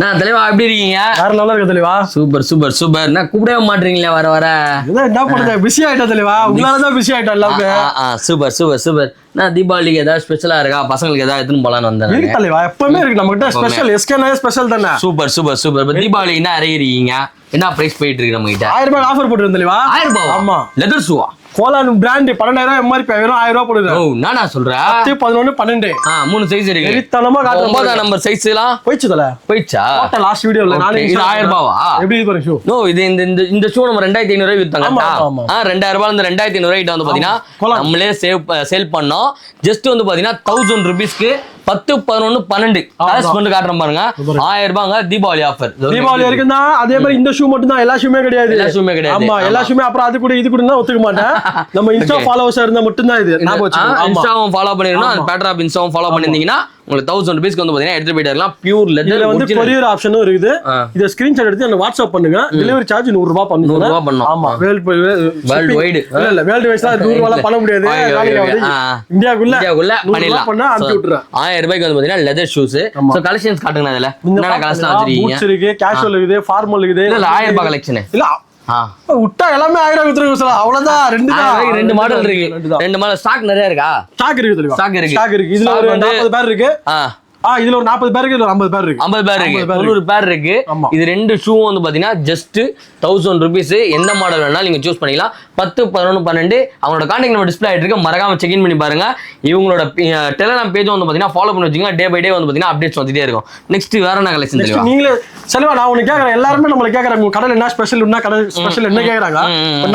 நான் தலைவா எப்படி இருக்கீங்க? வேற நல்லா இருக்க தலைவா. Super super super. நான் கூப்பிடவே மாட்டீங்களா வர வர? என்ன பண்ணுங்க, பிஸி ஆயிட்டா தலைவா. உங்களாலதான் பிஸி ஆயிட்டா எல்லாருக்கும். Super super super. நான் தீபாவளிக்கு ஏதாவது ஸ்பெஷலா இருக்கா? பசங்களுக்கு ஏதாவது எடுத்துன்னு போலான்னு வந்தேன். இருக்கு தலைவா, எப்பவுமே இருக்கு நம்ம கிட்ட ஸ்பெஷல். எஸ்கேனா ஸ்பெஷல் தானே. Super super super. தீபாவளிக்கு என்ன இறங்கிருக்கீங்க? என்ன பிரைஸ் போயிட்டு இருக்கு நம்ம கிட்ட? 1000 ரூபாய் ஆஃபர் போட்டுருந்தேன் தலைவா. 1000 ரூபாய்? ஆமா. லெதர் ஷூவா? கோலான் பிராண்ட் 12000 எம்ஆர்பி, வெறும் 1000 ரூபாய் போடுது. ஓ நானா சொல்றேன். 10, 11, 12. 3 சைஸ் இருக்கு. எரித்தனமா காட்டுறேன். 9ஆம் நம்பர் சைஸ் எல்லாம் போயிச்சு தல. போயிச்சா? லாஸ்ட் வீடியோல நானே இது 1000 ரூபாவா? எப்படி இது பாருங்க ஷூ. நோ இது இந்த ஷூ நம்ம 2500 ரூபாய்க்கு வித்தாங்க. 2000 ரூபாயில இருந்து 2500 ரூபாய்க்கு வந்து பாத்தீங்கன்னா நம்மளே சேல் பண்ணோம். ஜஸ்ட் வந்து பாத்தீங்கன்னா 1000 ரூபீஸ்க்கு 10, 11, 12 கலர்ஸ் பண்ணி காட்டுறேன் பாருங்க. 1000 ரூபாங்க தீபாவளி ஆஃபர். தீபாவளி வரைக்கும் தான். அதே மாதிரி இந்த ஷூ மட்டும் தான், எல்லா ஷூமே கிடையாது. எல்லா ஷூமே கிடையாது. ஆமா, எல்லா ஷூமே அப்புறம் அது கூட இது கூட தான் ஒத்துக்க மாட்டேன். நம்ம இன்ஸ்டா ஃபாலோவர்ஸ் இருந்தா மட்டும் தான் இது. நான் இன்ஸ்டாவும் ஃபாலோ பண்ணிரணும். பேட்டர் ஆப் இன்ஸ்டாவும் ஃபாலோ பண்ணிருந்தீங்கன்னா உங்களுக்கு 1000 ரூபீஸ்க்கு வந்து பாத்தீங்கன்னா எடுத்து போயிட்டு இருக்கலாம். Pure leather. வந்து கொரியர் ஆப்ஷனும் இருக்குது. இத ஸ்கிரீன்ஷாட் எடுத்து எனக்கு வாட்ஸ்அப் பண்ணுங்க. டெலிவரி சார்ஜ் 100 ரூபாய் பண்ணுங்க. 100 ரூபாய் பண்ணனும். ஆமா, வேர்ல்ட் வைட். இல்ல வேர்ல்ட் வைஸ்ல 100 ரூபாய் பண்ண முடியாது. இந்தியாக்குள்ள பண்ணிடலாம். பண்ணா அனுப்பி விட்டுறேன். 1000 ரூபாய்க்கு வந்து பாத்தீங்கன்னா லெதர் ஷூஸ். சோ கலெக்ஷன்ஸ் காட்டுங்க. அதுல என்னென்ன கலெக்ஷன் வச்சிருக்கீங்க? பூட்ஸ் இருக்கு, கேஷுவல் இருக்குது, ஃபார்மல் இருக்குது. இல்ல 1000 ரூபாய் கலெக்ஷன் இல்ல. விட்டா எல்லாமே 1000 வித்துருங்க சார். அவ்வளவுதான். ரெண்டு மாடல் இருக்கு. ரெண்டு மாடல் ஸ்டாக் நிறைய இருக்கா? ஸ்டாக் இருக்கு. ஸ்டாக் இருக்கு. இதுல ஒரு 40 பேர் இருக்கு. இதுல ஒரு 40 பேருக்கு, இதுல 50 பேர் இருக்கு. 50 பேர் இருக்கு. 100 பேர் இருக்கு. இது ரெண்டு ஷூ வந்து பாத்தீங்கன்னா ஜஸ்ட் 1000 ரூபீஸ். எந்த மாடல் வேணாலும் நீங்க சூஸ் பண்ணிக்கலாம். 10, 11, 12 அவங்களோட கான்டாக்ட் நம்பர் டிஸ்ப்ளே ஆயிட்டு இருக்கு. மறக்காம செக் இன் பண்ணி பாருங்க. இவங்களோட டெலிகிராம் பேஜ் வந்து பாத்தீங்கன்னா ஃபாலோ பண்ணி வச்சீங்கன்னா டே பை டே வந்து பாத்தீங்கன்னா அப்டேட்ஸ் வந்துட்டே இருக்கும். நெக்ஸ்ட் வேற என்ன கலெக்ஷன் தெரியும்? நீங்களே செல்வா, நான் உனக்கு கேக்குறேன். எல்லாருமே நம்மள கேக்குறாங்க, உங்க கடையில என்ன ஸ்பெஷல், என்ன கடை ஸ்பெஷல் என்ன கேக்குறாங்க.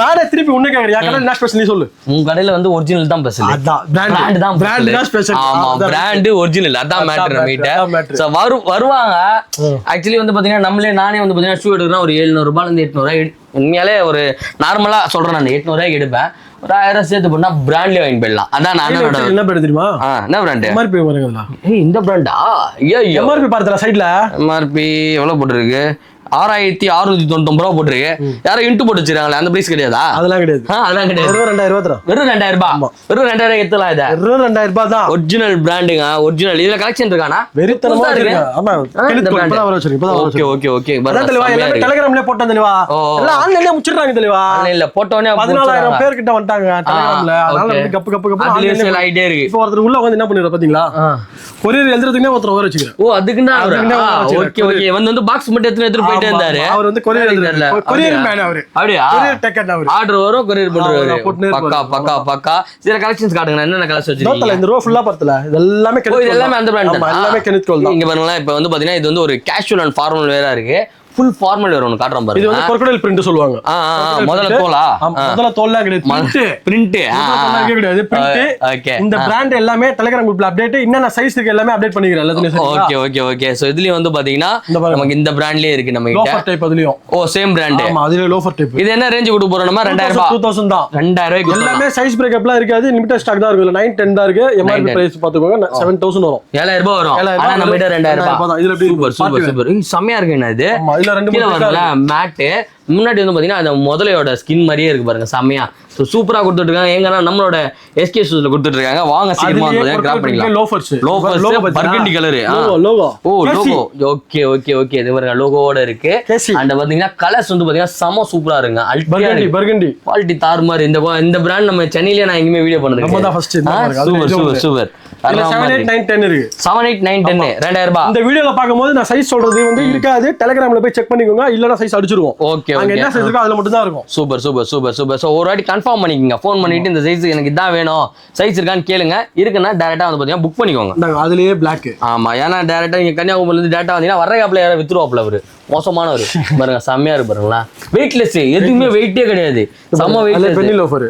நானே திருப்பி உன்ன கேக்குறேன், கடையில என்ன ஸ்பெஷல் நீ சொல்லு. உங்க கடையில வந்து ஒரிஜினல் தான் ஸ்பெஷல். அதான் பிராண்ட் தான் ஸ்பெஷல். ஆமா, பிராண்ட் ஒரிஜினல் அதான் மேட்டர் நம்மகிட்ட. சோ வருவாங்க. ஆக்சுவலி வந்து பாத்தீங்கன்னா நானே வந்து பாத்தீங்கன்னா ஷூ எடுக்கிறேன். ஒரு 700 ரூபாயில இருந்து 800 ரூபாய். உண்மையாலே ஒரு நார்மலா சொல்றேன், நான் 800 ரூபாய்க்கு எடுப்பேன். ஒரு 1000 சேர்த்து பண்ணா பிராண்ட்லயே வாங்கி போயிடலாம். அதான் நான் என்ன பிராண்ட் தெரியுமா? என்ன பிராண்ட்? எம்ஆர்பி பாருங்க. இந்த பிராண்டா? ஐயோ எம்ஆர்பி பார்த்தா சைடுல எம்ஆர்பி எவ்வளவு போட்டுருக்கு? 6699 ரூபா போட்டுருக்கு. யாரும் இன்ட்டு போட்டு வச்சிருக்காங்களே, அந்த பிரைஸ் கிடையாதா? அதெல்லாம் கிடையாது. அதெல்லாம் கிடையாது. வெறும் 2000 ரூபாய். வெறும் 2000 ரூபாய். வெறும் 2000 எடுத்துலாம். இத வெறும் 2000 ரூபாய் தான். ஒரிஜினல் பிராண்டுங்க. ஒரிஜினல். இதுல கலெக்ஷன் இருக்கானா? வெறித்தனமா இருக்கு. ஆமா, இப்பதான் வர வச்சிருக்கீங்க. இப்பதான் ஓகே ஓகே ஓகே. பரவாயில்லை. எல்லாரும் டெலிகிராம்லயே போட்டேன் தெளிவா. எல்லாம் ஆன்லைன்லயே முடிச்சிடுறாங்க தெளிவா. ஆன்லைன்ல போட்டோனே 14000 பேர் கிட்ட வந்துட்டாங்க டெலிகிராம்ல. அதனால வந்து கப்பு அதுல சேல் ஆயிட்டே இருக்கு. இப்போ ஒருத்தர் உள்ள வந்து என்ன பண்ணிர பாத்தீங்களா? கொரியர் எழுதுறதுக்குனே ஒருத்தர் வர வச்சிருக்காரு. ஓ அதுக்குன்னா ஓகே ஓகே. வந்து பாக்ஸ் மட்டும் எடுத்து போயிட்டே இருந்தாரு. அவர் வந்து கொரியர் மேன். அவரு அப்படியே கொரியர் டெக்கர். அவரு ஆர்டர் வரும், கொரியர் பண்றாரு. பக்கா பக்கா பக்கா. சில கலெக்ஷன்ஸ் காட்டுங்க. என்னென்ன கலெக்ஷன் வச்சிருக்கீங்க? இந்த ரோ ஃபுல்லா பார்த்தல. இதெல்லாம் எல்லாமே அந்த பிராண்ட் தான். எல்லாமே கெனித் கோல் தான். இங்க பாருங்களேன். இப்போ வந்து பாத்தீங்கன்னா இது வந்து ஒரு கேஷுவல் அண்ட் ஃபார்மல் வேரா இருக்கு. ஃபுல் ஃபார்மல் வேர் ஒன்னு காட்றோம் பாருங்க. இது வந்து crocodile print சொல்வாங்க. முதல்ல தோலா? முதல்ல தோல்ல கிடையாது. print கிடையாது. print. ஓகே. இந்த பிராண்ட் எல்லாமே Telegram குரூப்ல அப்டேட், என்னென்ன சைஸ் இருக்கு எல்லாமே அப்டேட் பண்ணிக்கிறேன் எல்லாத்தையும். Okay okay okay. சோ இதுலயே வந்து பாத்தீங்கன்னா நமக்கு இந்த பிராண்ட்லயே இருக்கு நம்ம கிட்ட. லோஃபர் டைப் அதுலயும். ஓ சேம் பிராண்ட். ஆமா, அதுல லோஃபர் டைப். இது என்ன ரேஞ்ச் கொடுக்க போறோம் நம்ம? 2000 ரூபாய். 2000 தான். 2000 ரூபாய்க்கு எல்லாமே சைஸ் பிரேக்கப்லாம் இருக்காது. லிமிட்டட் ஸ்டாக் தான் இருக்கு. 9, 10 தான் இருக்கு. எம்ஆர்பி பிரைஸ் பாத்துக்கோங்க. 7000 வரும். 7000 ரூபாய் வரும். ஆனா நம்ம கிட்ட 2000 ரூபாய் தான். இதுல சூப்பர் சூப்பர் சூப்பர். செமையா இருக்கு. என்ன இது? ஆமா, இதுல ரெண்டு மூணு மேட்டு. முன்னாடி வந்து பாத்தீங்கன்னா அந்த முதலையோட ஸ்கின் மாதிரியே இருக்கு பாருங்க. செமையா சூப்பரா கொடுத்துட்டு இருக்காங்க. எங்கன்னா நம்மளோட எஸ்கே ஷூஸ்ல கொடுத்துட்டு இருக்காங்க. வாங்க சீக்கிரமா கிராப் பண்ணிக்கலாம். Loafers burgundy colour. லோகோ. ஓ லோகோ. Okay okay okay. இது பாருங்க லோகோவோட இருக்கு. அண்ட் பாத்தீங்கன்னா கலர்ஸ் வந்து பாத்தீங்கன்னா செம சூப்பரா இருக்குங்க. பர்கண்டி குவாலிட்டி தாறுமாறு. இந்த பிராண்ட் நம்ம சென்னையில நான் எங்கேயுமே வீடியோ பண்ணது நம்ம தான் ஃபர்ஸ்ட். Super super super. 7, 8, 9, 10 இருக்கு. 7, 8, 9, 10 2000 ரூபாய். இந்த வீடியோல பாக்கும்போது நான் சைஸ் சொல்றது வந்து இருக்காது. டெலிகிராம்ல போய் செக் பண்ணிக்கோங்க. இல்லனா சைஸ் அடிச்சிருவோம். ஓகே அங்க என்ன சைஸ் இருக்கோ அதுல மட்டும் தான் இருக்கும். Super super super super. So ஒரு வாட்டி கன்ஃபார்ம் பண்ணிக்கங்க. ஃபோன் பண்ணிட்டு இந்த சைஸ் எனக்கு இதான் வேணும், சைஸ் இருக்கான்னு கேளுங்க. இருக்குன்னா டைரக்டா வந்து பாத்தீங்கன்னா புக் பண்ணிக்கோங்க. அதுலயே பிளாக். ஆமா, ஏன்னா டைரக்டா நீங்க கன்னியாகுமரில இருந்து டைரக்டா வந்தீங்கன்னா வர கேப்ல யாரோ வித்துருவாப்ல. அவரு மோசமானவர் பாருங்க. செம்மையா இருக்கு பாருங்களா. வெயிட்லெஸ். எதுவுமே வெயிட்டே கிடையாது. செம்ம வெயிட்லெஸ். Penney loafer.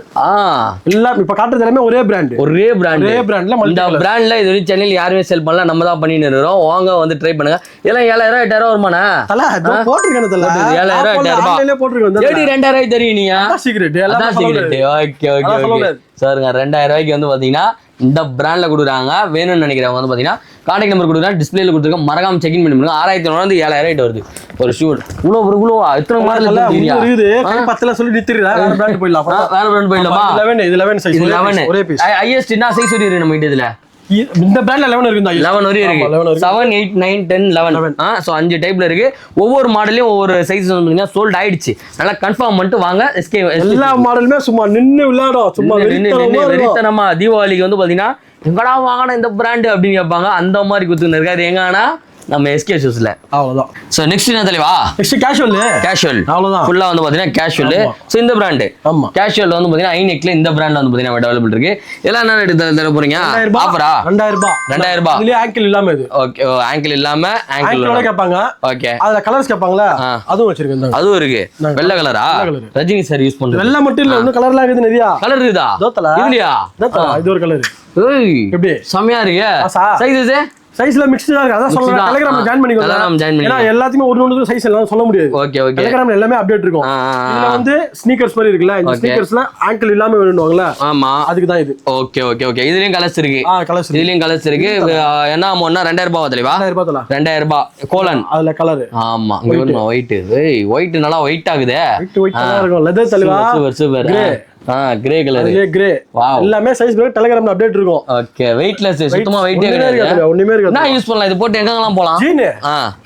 எல்லாம் இப்ப காட்டுறது எல்லாமே ஒரே பிராண்ட். ஒரே பிராண்ட்ல இந்த பிராண்ட்ல இது சென்னையில யாருமே செல் பண்ணல. நம்ம தான் பண்ணிட்டு இருக்கோம். வாங்க வந்து ட்ரை பண்ணுங்க. எல்லாம் 7000 8000 வருமானா? தல போட்டுருக்கேன் தல. 7000 8000 ரூபாய். ஆன்லைன்ல போட்டுருக்கேன். ஏடி 2000 தெரியும் நீங்க? அதான் சீக்ரெட். அதான் சீக்ரெட். Okay okay okay. சாருங்க 2000 ரூபாய்க்கு வந்து பாத்தீங்கன்னா இந்த பிராண்ட்ல கொடுக்குறாங்க. வேணும்னு நினைக்கிறவங்க வந்து பாத்தீங்கன்னா கான்டாக்ட் நம்பர் கொடுக்குறாங்க. டிஸ்பிளேல கொடுத்துருக்க. மறக்காம செக் இன் பண்ணி பண்ணுங்க. 6900 வந்து 7000 வருது ஒரு ஷூ. இவ்வளவு எத்தனை மாடல் இருக்குது? 10ல சொல்லி நிறுத்திடுறா. வேற பிராண்ட் போயிடலாம். வேற பிராண்ட் போயிடலாமா? 11 இது 11 சைஸ். ஒரே பீஸ். ஹையஸ்ட் என்ன சைஸ் இருக்கு நம்ம கிட்ட? இதுல இந்த பிராண்ட்ல 11 இருக்கு. 11 வரையும் ஆமா, 11 இருக்கு. இருக்கு. 7, 8, 9, 10, 11. ஸோ 5 டைப்ல இருக்கு. ஒவ்வொரு மாடலையும் ஒவ்வொரு சைஸ் வந்து பார்த்தீங்கன்னா சோல்ட் ஆயிடுச்சு. நல்லா கன்ஃபார்ம் பண்ணிட்டு வாங்க. எல்லா மாடலுமே சும்மா நின்னு விளையாடும், சும்மா வெறித்தனமா. தீபாவளிக்கு வந்து பாத்தீங்கன்னா எங்கடா வாங்கின இந்த பிராண்டு அப்படின்னு கேட்பாங்க. அந்த மாதிரி குத்துன்னு இருக்காது எங்கன்னா நம்ம எஸ்கே ஷூஸ்ல. அவ்வளவுதான். சோ நெக்ஸ்ட் என்ன தலைவா? Next casual. அவ்வளவுதான். ஃபுல்லா வந்து பாத்தீங்கன்னா கேஷுவல். சோ இந்த பிராண்ட் ஆமா கேஷுவல் வந்து பாத்தீங்கன்னா ஐநெக்ல இந்த பிராண்ட் வந்து பாத்தீங்கன்னா அவைலபிள் இருக்கு. எல்லாம் என்ன ரேட் தர போறீங்க? ஆஃபரா? 2000 ரூபாய். இதுலயே ஆங்கிள் இல்லாம இது. ஓகே, ஆங்கிள் இல்லாம ஆங்கிளோட கேட்பாங்க. ஓகே, அதுல கலர்ஸ் கேட்பாங்களா? அதுவும் வச்சிருக்கேன். அதுவும் இருக்கு. வெள்ளை கலரா? ரஜினி சார் யூஸ் பண்றது. வெள்ளை மட்டும் இல்ல, இன்னும் கலர்லாம் இருக்குது நிறைய. கலர் இருக்குதா? இதுலயா? இது ஒரு கலர். ஏய் எப்படி செமையா இருக்கு. சைஸ் சைஸ்ல மிக்ஸ்டா இருக்கு. அதான் சொல்றேன், டெலிகிராம்ல ஜாயின் பண்ணிக்கோங்க. ஏன்னா எல்லாத்துக்கும் ஒவ்வொரு சைஸ் எல்லாம் சொல்ல முடியாது. Okay okay. டெலிகிராம்ல எல்லாமே அப்டேட் இருக்கும். இதுல வந்து ஸ்னீக்கர்ஸ் மாதிரி இருக்குல்ல, இந்த ஸ்னீக்கர்ஸ்ல ஆங்கிள் இல்லாம வேணும்வாங்கல. ஆமா, அதுக்கு தான் இது. Okay okay okay. இதுலயும் கலர்ஸ் இருக்கு. கலர்ஸ் இதுலயும் கலர்ஸ் இருக்கு. என்ன அமௌண்ட்னா 2000 ரூபாய் தலைவா? 2000 ரூபாய் தல. 2000 ரூபாய் கோலன். அதுல கலர். ஆமா, இங்க வந்து ஒயிட். ஏய் ஒயிட் நல்லா ஒயிட் ஆகுதே. ஒயிட் நல்லா இருக்கும். லெதர் தலைவா. Super super. Grey colour. Grey. Wow. எல்லாமே சைஸ் கிரே. டெலிகிராம்ல அப்டேட் இருக்கும். Okay, weightless. சுத்தமா வெயிட்டே கிடையாது. ஒண்ணுமே இருக்காது. நான் யூஸ் பண்ணலாம். இது போட்டு எங்கலாம் போலாம்? ஜீன்.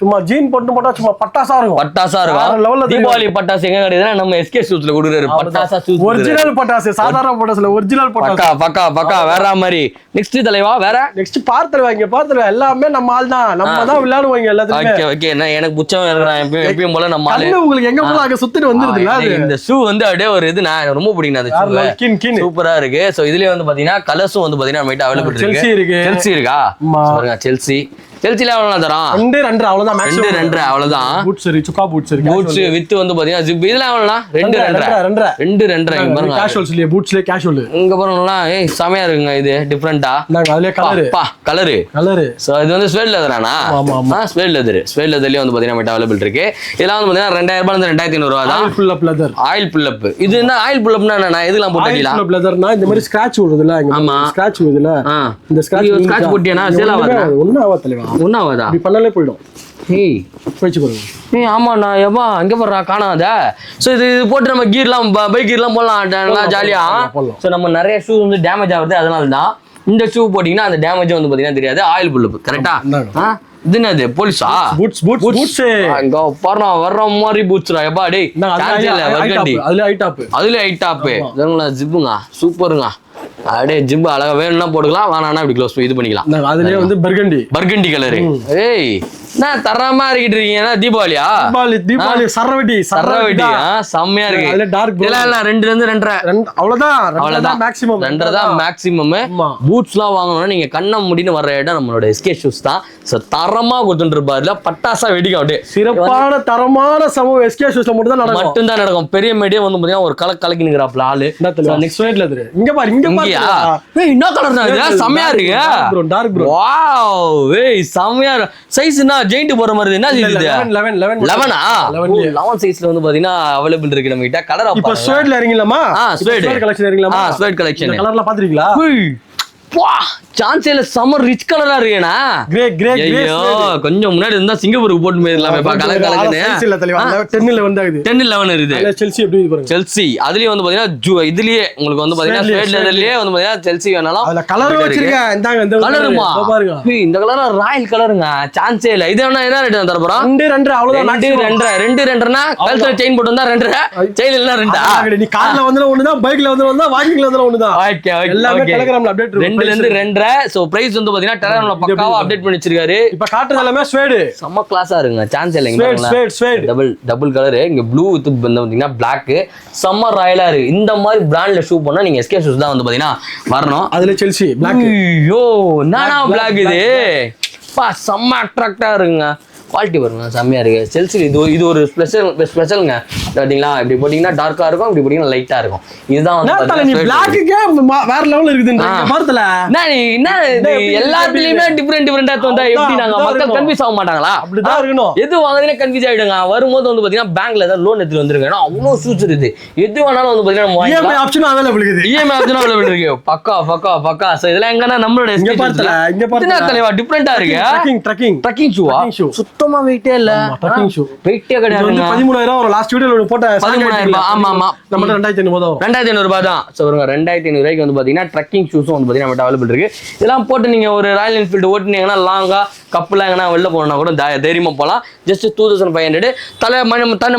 சும்மா ஜீன் போட்டா சும்மா பட்டாசா இருக்கும். பட்டாசா இருக்கும். தீபாவளி பட்டாசு எங்க கிடைக்குதுன்னா நம்ம எஸ்கே ஷூஸ்ல கொடுக்குறாரு. பட்டாசா ஷூஸ். ஒரிஜினல் பட்டாசு, சாதாரண பட்டாசுல ஒரிஜினல் பட்டாசு. பக்கா வேற மாதிரி. நெக்ஸ்ட் தலைவா வேற? நெக்ஸ்ட் பார்த்தறவா. இங்க பார்த்தறவா எல்லாமே நம்ம ஆள் தான். நம்ம தான் விளையாடுவாங்க எல்லாத்துலயும். Okay okay. நான் எனக்கு புச்சம் இருக்கறேன். எப்பவும் போல நம்ம ஆளு. உங்களுக்கு எங்க போல அங்க சுத்திட்டு வந்துருதுல. இந்த ஷூ வந்து அப்படியே ஒரு இது நான் ரொம்ப பிடிக்கும். அந்த ஷூ சூப்பரா இருக்கு. சோ இதுலயே வந்து பாத்தீங்கன்னா கலர்ஸும் வந்து பாத்தீங்கன்னா நம்மகிட்ட அவைலபிள் இருக்கு. செல்சி இருக்கா? பாருங்க செல்சில எவ்வளவு தரோம்? 2 அவ்வளவுதான். மேக்ஸிமம் 2 அவ்வளவுதான். பூட்ஸ் இருக்கு, சுக்கா பூட்ஸ் இருக்கு. பூட்ஸ் வித் வந்து பாத்தீங்கன்னா ஜிப். இதெல்லாம் எவ்வளவுனா? 2 இங்க பாருங்க. கேஷுவல்ஸ்லயே பூட்ஸ்லயே கேஷுவல். இங்க பாருங்களா. ஏய் செமையா இருக்குங்க. இது டிஃபரண்டா. நாங்க அதுலயே கலர். சோ இது வந்து ஸ்வேட் லெதரானா? ஆமா ஸ்வேட் லெதர்லயே வந்து பாத்தீங்கன்னா நம்மகிட்ட அவைலபிள் இருக்கு. இதெல்லாம் வந்து பாத்தீங்கன்னா 2000 ரூபாயில இருந்து 2500 ரூபாய் தான். ஃபுல் அப் லெதர். ஆயில் புல் அப். இது என்ன ஆயில் புல் அப்னா என்ன? இதெல்லாம் போட்டு அடிலாம். ஃபுல் அப் லெதர்னா இந்த மாதிரி ஸ்கிராட்ச் வருதுல. இங்க ஸ்கிராட்ச் வருதுல. இந்த ஸ்கிராட்ச் போட்டியானா சேல் ஆகாதா? ஒண்ணு ஆவா தலைவா. ஒண்ணு ஆகாதா? இப்படி பண்ணாலே போய்டும். ஏய் போயிச்சு பாருங்க. ஏய் ஆமா நான் எப்பா அங்க போறா காணாத. சோ இது போட்டு நம்ம கீர்லாம் பைக் கீர்லாம் போடலாம். நல்லா ஜாலியா. சோ நம்ம நிறைய ஷூ வந்து டேமேஜ் ஆகுது. அதனால தான் இந்த ஷூ போட்டீங்கன்னா அந்த டேமேஜ் வந்து பாத்தீங்கன்னா தெரியாது. ஆயில் புல் அப் கரெக்ட்டா? இது என்னது? போலீஸா? பூட்ஸ். அங்க பாருங்க வர்ற மாதிரி பூட்ஸ்டா. எப்பா டேய் சான்ஸ்ல வர்கண்டி. அதுல ஹை டாப். இதெல்லாம் ஜிப்புங்க. சூப்பருங்க. அப்படியே ஜிப் அழகா வேணும்னா போட்டுக்கலாம். வேணாம்னா இப்படி க்ளோஸ் இது பண்ணிக்கலாம். அதுலயே வந்து பர்கண்டி கலர். ஏய் நான் தரமா இருக்கிட்டு இருக்கீங்க. தீபாவளியா? தீபாவளி சரவெடி செம்மையா இருக்கு. அதுல டார்க் இல்ல 2 ல இருந்து 2.5 அவ்வளவுதான் மேக்ஸிமம். 2 தான் மேக்ஸிமம். பூட்ஸ்லாம் வாங்கணும்னா நீங்க கண்ண முடின்னு வர்ற இடம் நம்மளோட எஸ்கே ஷூஸ் தான். சோ தரமா கொடுத்துட்டு இருப்பாருல. பட்டாசா வெடிக்கும். அப்படியே சிறப்பான தரமான சமூக எஸ்கே ஷூஸ்ல மட்டும் தான் நடக்கும். பெரிய மீடியம் வந்து பாத்தீங்கன்னா ஒரு கலக்கி நிக்கிறாப்ல ஆளு. நெக்ஸ்ட் ஸ்வேட்ல இருக்கு. இங்க பாரு. என்ன கலர் இது? செமையா இருக்கு. Dark bro. வாவ். ஏய் செமையா. சைஸ் என்ன ஜெயிண்ட் போற மாதிரி? என்ன இது? 11 சைஸ்ல வந்து பாத்தீங்கன்னா அவைலபிள் இருக்கு நம்ம கிட்ட. கலர் இப்ப ஸ்வேட்ல இறங்கலாமா? ஸ்வேட் கலெக்ஷன் இறங்கலாமா? Suede collection. இந்த கலர்லாம் பாத்துறீங்களா? வா சான்ஸ்ல சம்மர் ரிச் கலரா இருக்கேனா? கிரே. ஐயோ கொஞ்சம் முன்னாடி இருந்தா சிங்கப்பூருக்கு போட்டு போயிரலாமே. பா கலர் கலர்னு. இல்ல தலைவா 10 ல வந்தாகுது. 10 11 இருக்குது. அதுல செல்சி எப்படி இருக்கு பாருங்க. செல்சி அதுலயே வந்து பாத்தீங்கன்னா இதுலயே உங்களுக்கு வந்து பாத்தீங்கன்னா ஸ்வேட் லெதர்லயே வந்து பாத்தீங்கன்னா செல்சி வேணாலும் அதுல கலர் வச்சிருக்கேன். இந்தாங்க இந்த கலருமா பாருங்க. இந்த கலர் ராயல் கலருங்க. சான்ஸே இல்ல. இது என்ன ரேட் தர போறோம்? 2 அவ்வளவுதான். 2னா கழுத்துல செயின் போட்டு வந்தா 2 செயின் இல்ல 2. நீ கார்ல வந்தா ஒண்ணுதான், பைக்ல வந்தா வாக்கிங்ல வந்தா ஒண்ணுதான். Okay okay. எல்லாமே டெலிகிராம்ல அப்டேட் இருக்கு. 2 ல இருந்து 2.5. சோ பிரைஸ் வந்து பாத்தீங்கன்னா டெலிகிராம்ல பக்காவா அப்டேட் பண்ணி வச்சிருக்காரு. இப்ப காட்டுறது எல்லாமே ஸ்வேட். செம்ம கிளாஸா இருக்குங்க. சான்ஸ் இல்லங்க. Suede double colour. இங்க ப்ளூ வித் வந்து பாத்தீங்கன்னா Black. செம்ம ராயலா இருக்கு. இந்த மாதிரி பிராண்ட்ல ஷூ பண்ணா நீங்க எஸ்கே ஷூஸ் தான் வந்து பாத்தீங்கன்னா வரணும். அதுல செல்சி Black. ஐயோ நானா Black இது. பா செம்ம அட்ராக்டா இருக்குங்க. குவாலிட்டி வருங்க. செம்மையா இருக்கு. செல்சி இது ஒரு ஸ்பெஷல்ங்க. பாத்தீங்களா இப்படி போட்டீங்கன்னா டார்க்கா இருக்கும், இப்படி போட்டீங்கன்னா லைட்டா இருக்கும். இதுதான் வந்து நீ Blackக்கே வேற லெவல்ல இருக்குதுன்ற பார்த்தல. என்ன எல்லாத்துலயுமே டிஃபரெண்டா தோண்டா எப்படி நாங்க மக்கள் கன்ஃபியூஸ் ஆக மாட்டாங்களா? அப்படிதான் இருக்கணும். எது வாங்குறதுனே கன்ஃபியூஸ் ஆயிடுங்க. வரும்போது வந்து பாத்தீங்கன்னா பேங்க்ல ஏதாவது லோன் எடுத்து வந்துருங்க. ஏன்னா அவ்வளவு சூஸ் இருக்குது. எது வேணாலும் வந்து பாத்தீங்கன்னா இஎம்ஐ ஆப்ஷன் அவைலபிள் இருக்குது. இஎம்ஐ ஆப்ஷன் அவைலபிள் இருக்கு. பக்கா. சோ இதெல்லாம் எங்கனா நம்மளோட இங்க பார்த்தல. என்ன தலைவா டிஃபரெண்டா இருக்கு. ட்ரக்கிங் ஷூவா? சுத்தமா வெயிட்டே இல்ல. ட்ரக்கிங் ஷூ வெயிட்டே கிடையாது. 13000 ஒரு லாஸ்ட் வீடியோல போட்ட 13,000 ரூபாய். ஆமா ஆமா நம்ம 2,500 தான் 2,500 ரூபாய் தான். ஸோ வருங்க 2,500 ரூபாய்க்கு வந்து பார்த்தீங்கன்னா ட்ரக்கிங் ஷூஸும் வந்து பார்த்தீங்கன்னா நம்ம அவைலபிள் இருக்கு. இதெல்லாம் போட்டு நீங்க ஒரு ராயல் என்ஃபீல்டு ஓட்டினீங்கன்னா லாங்கா கப்பலாம் எங்கன்னா வெளில போனா கூட தைரியமா போகலாம். ஜஸ்ட் 2,500. தலை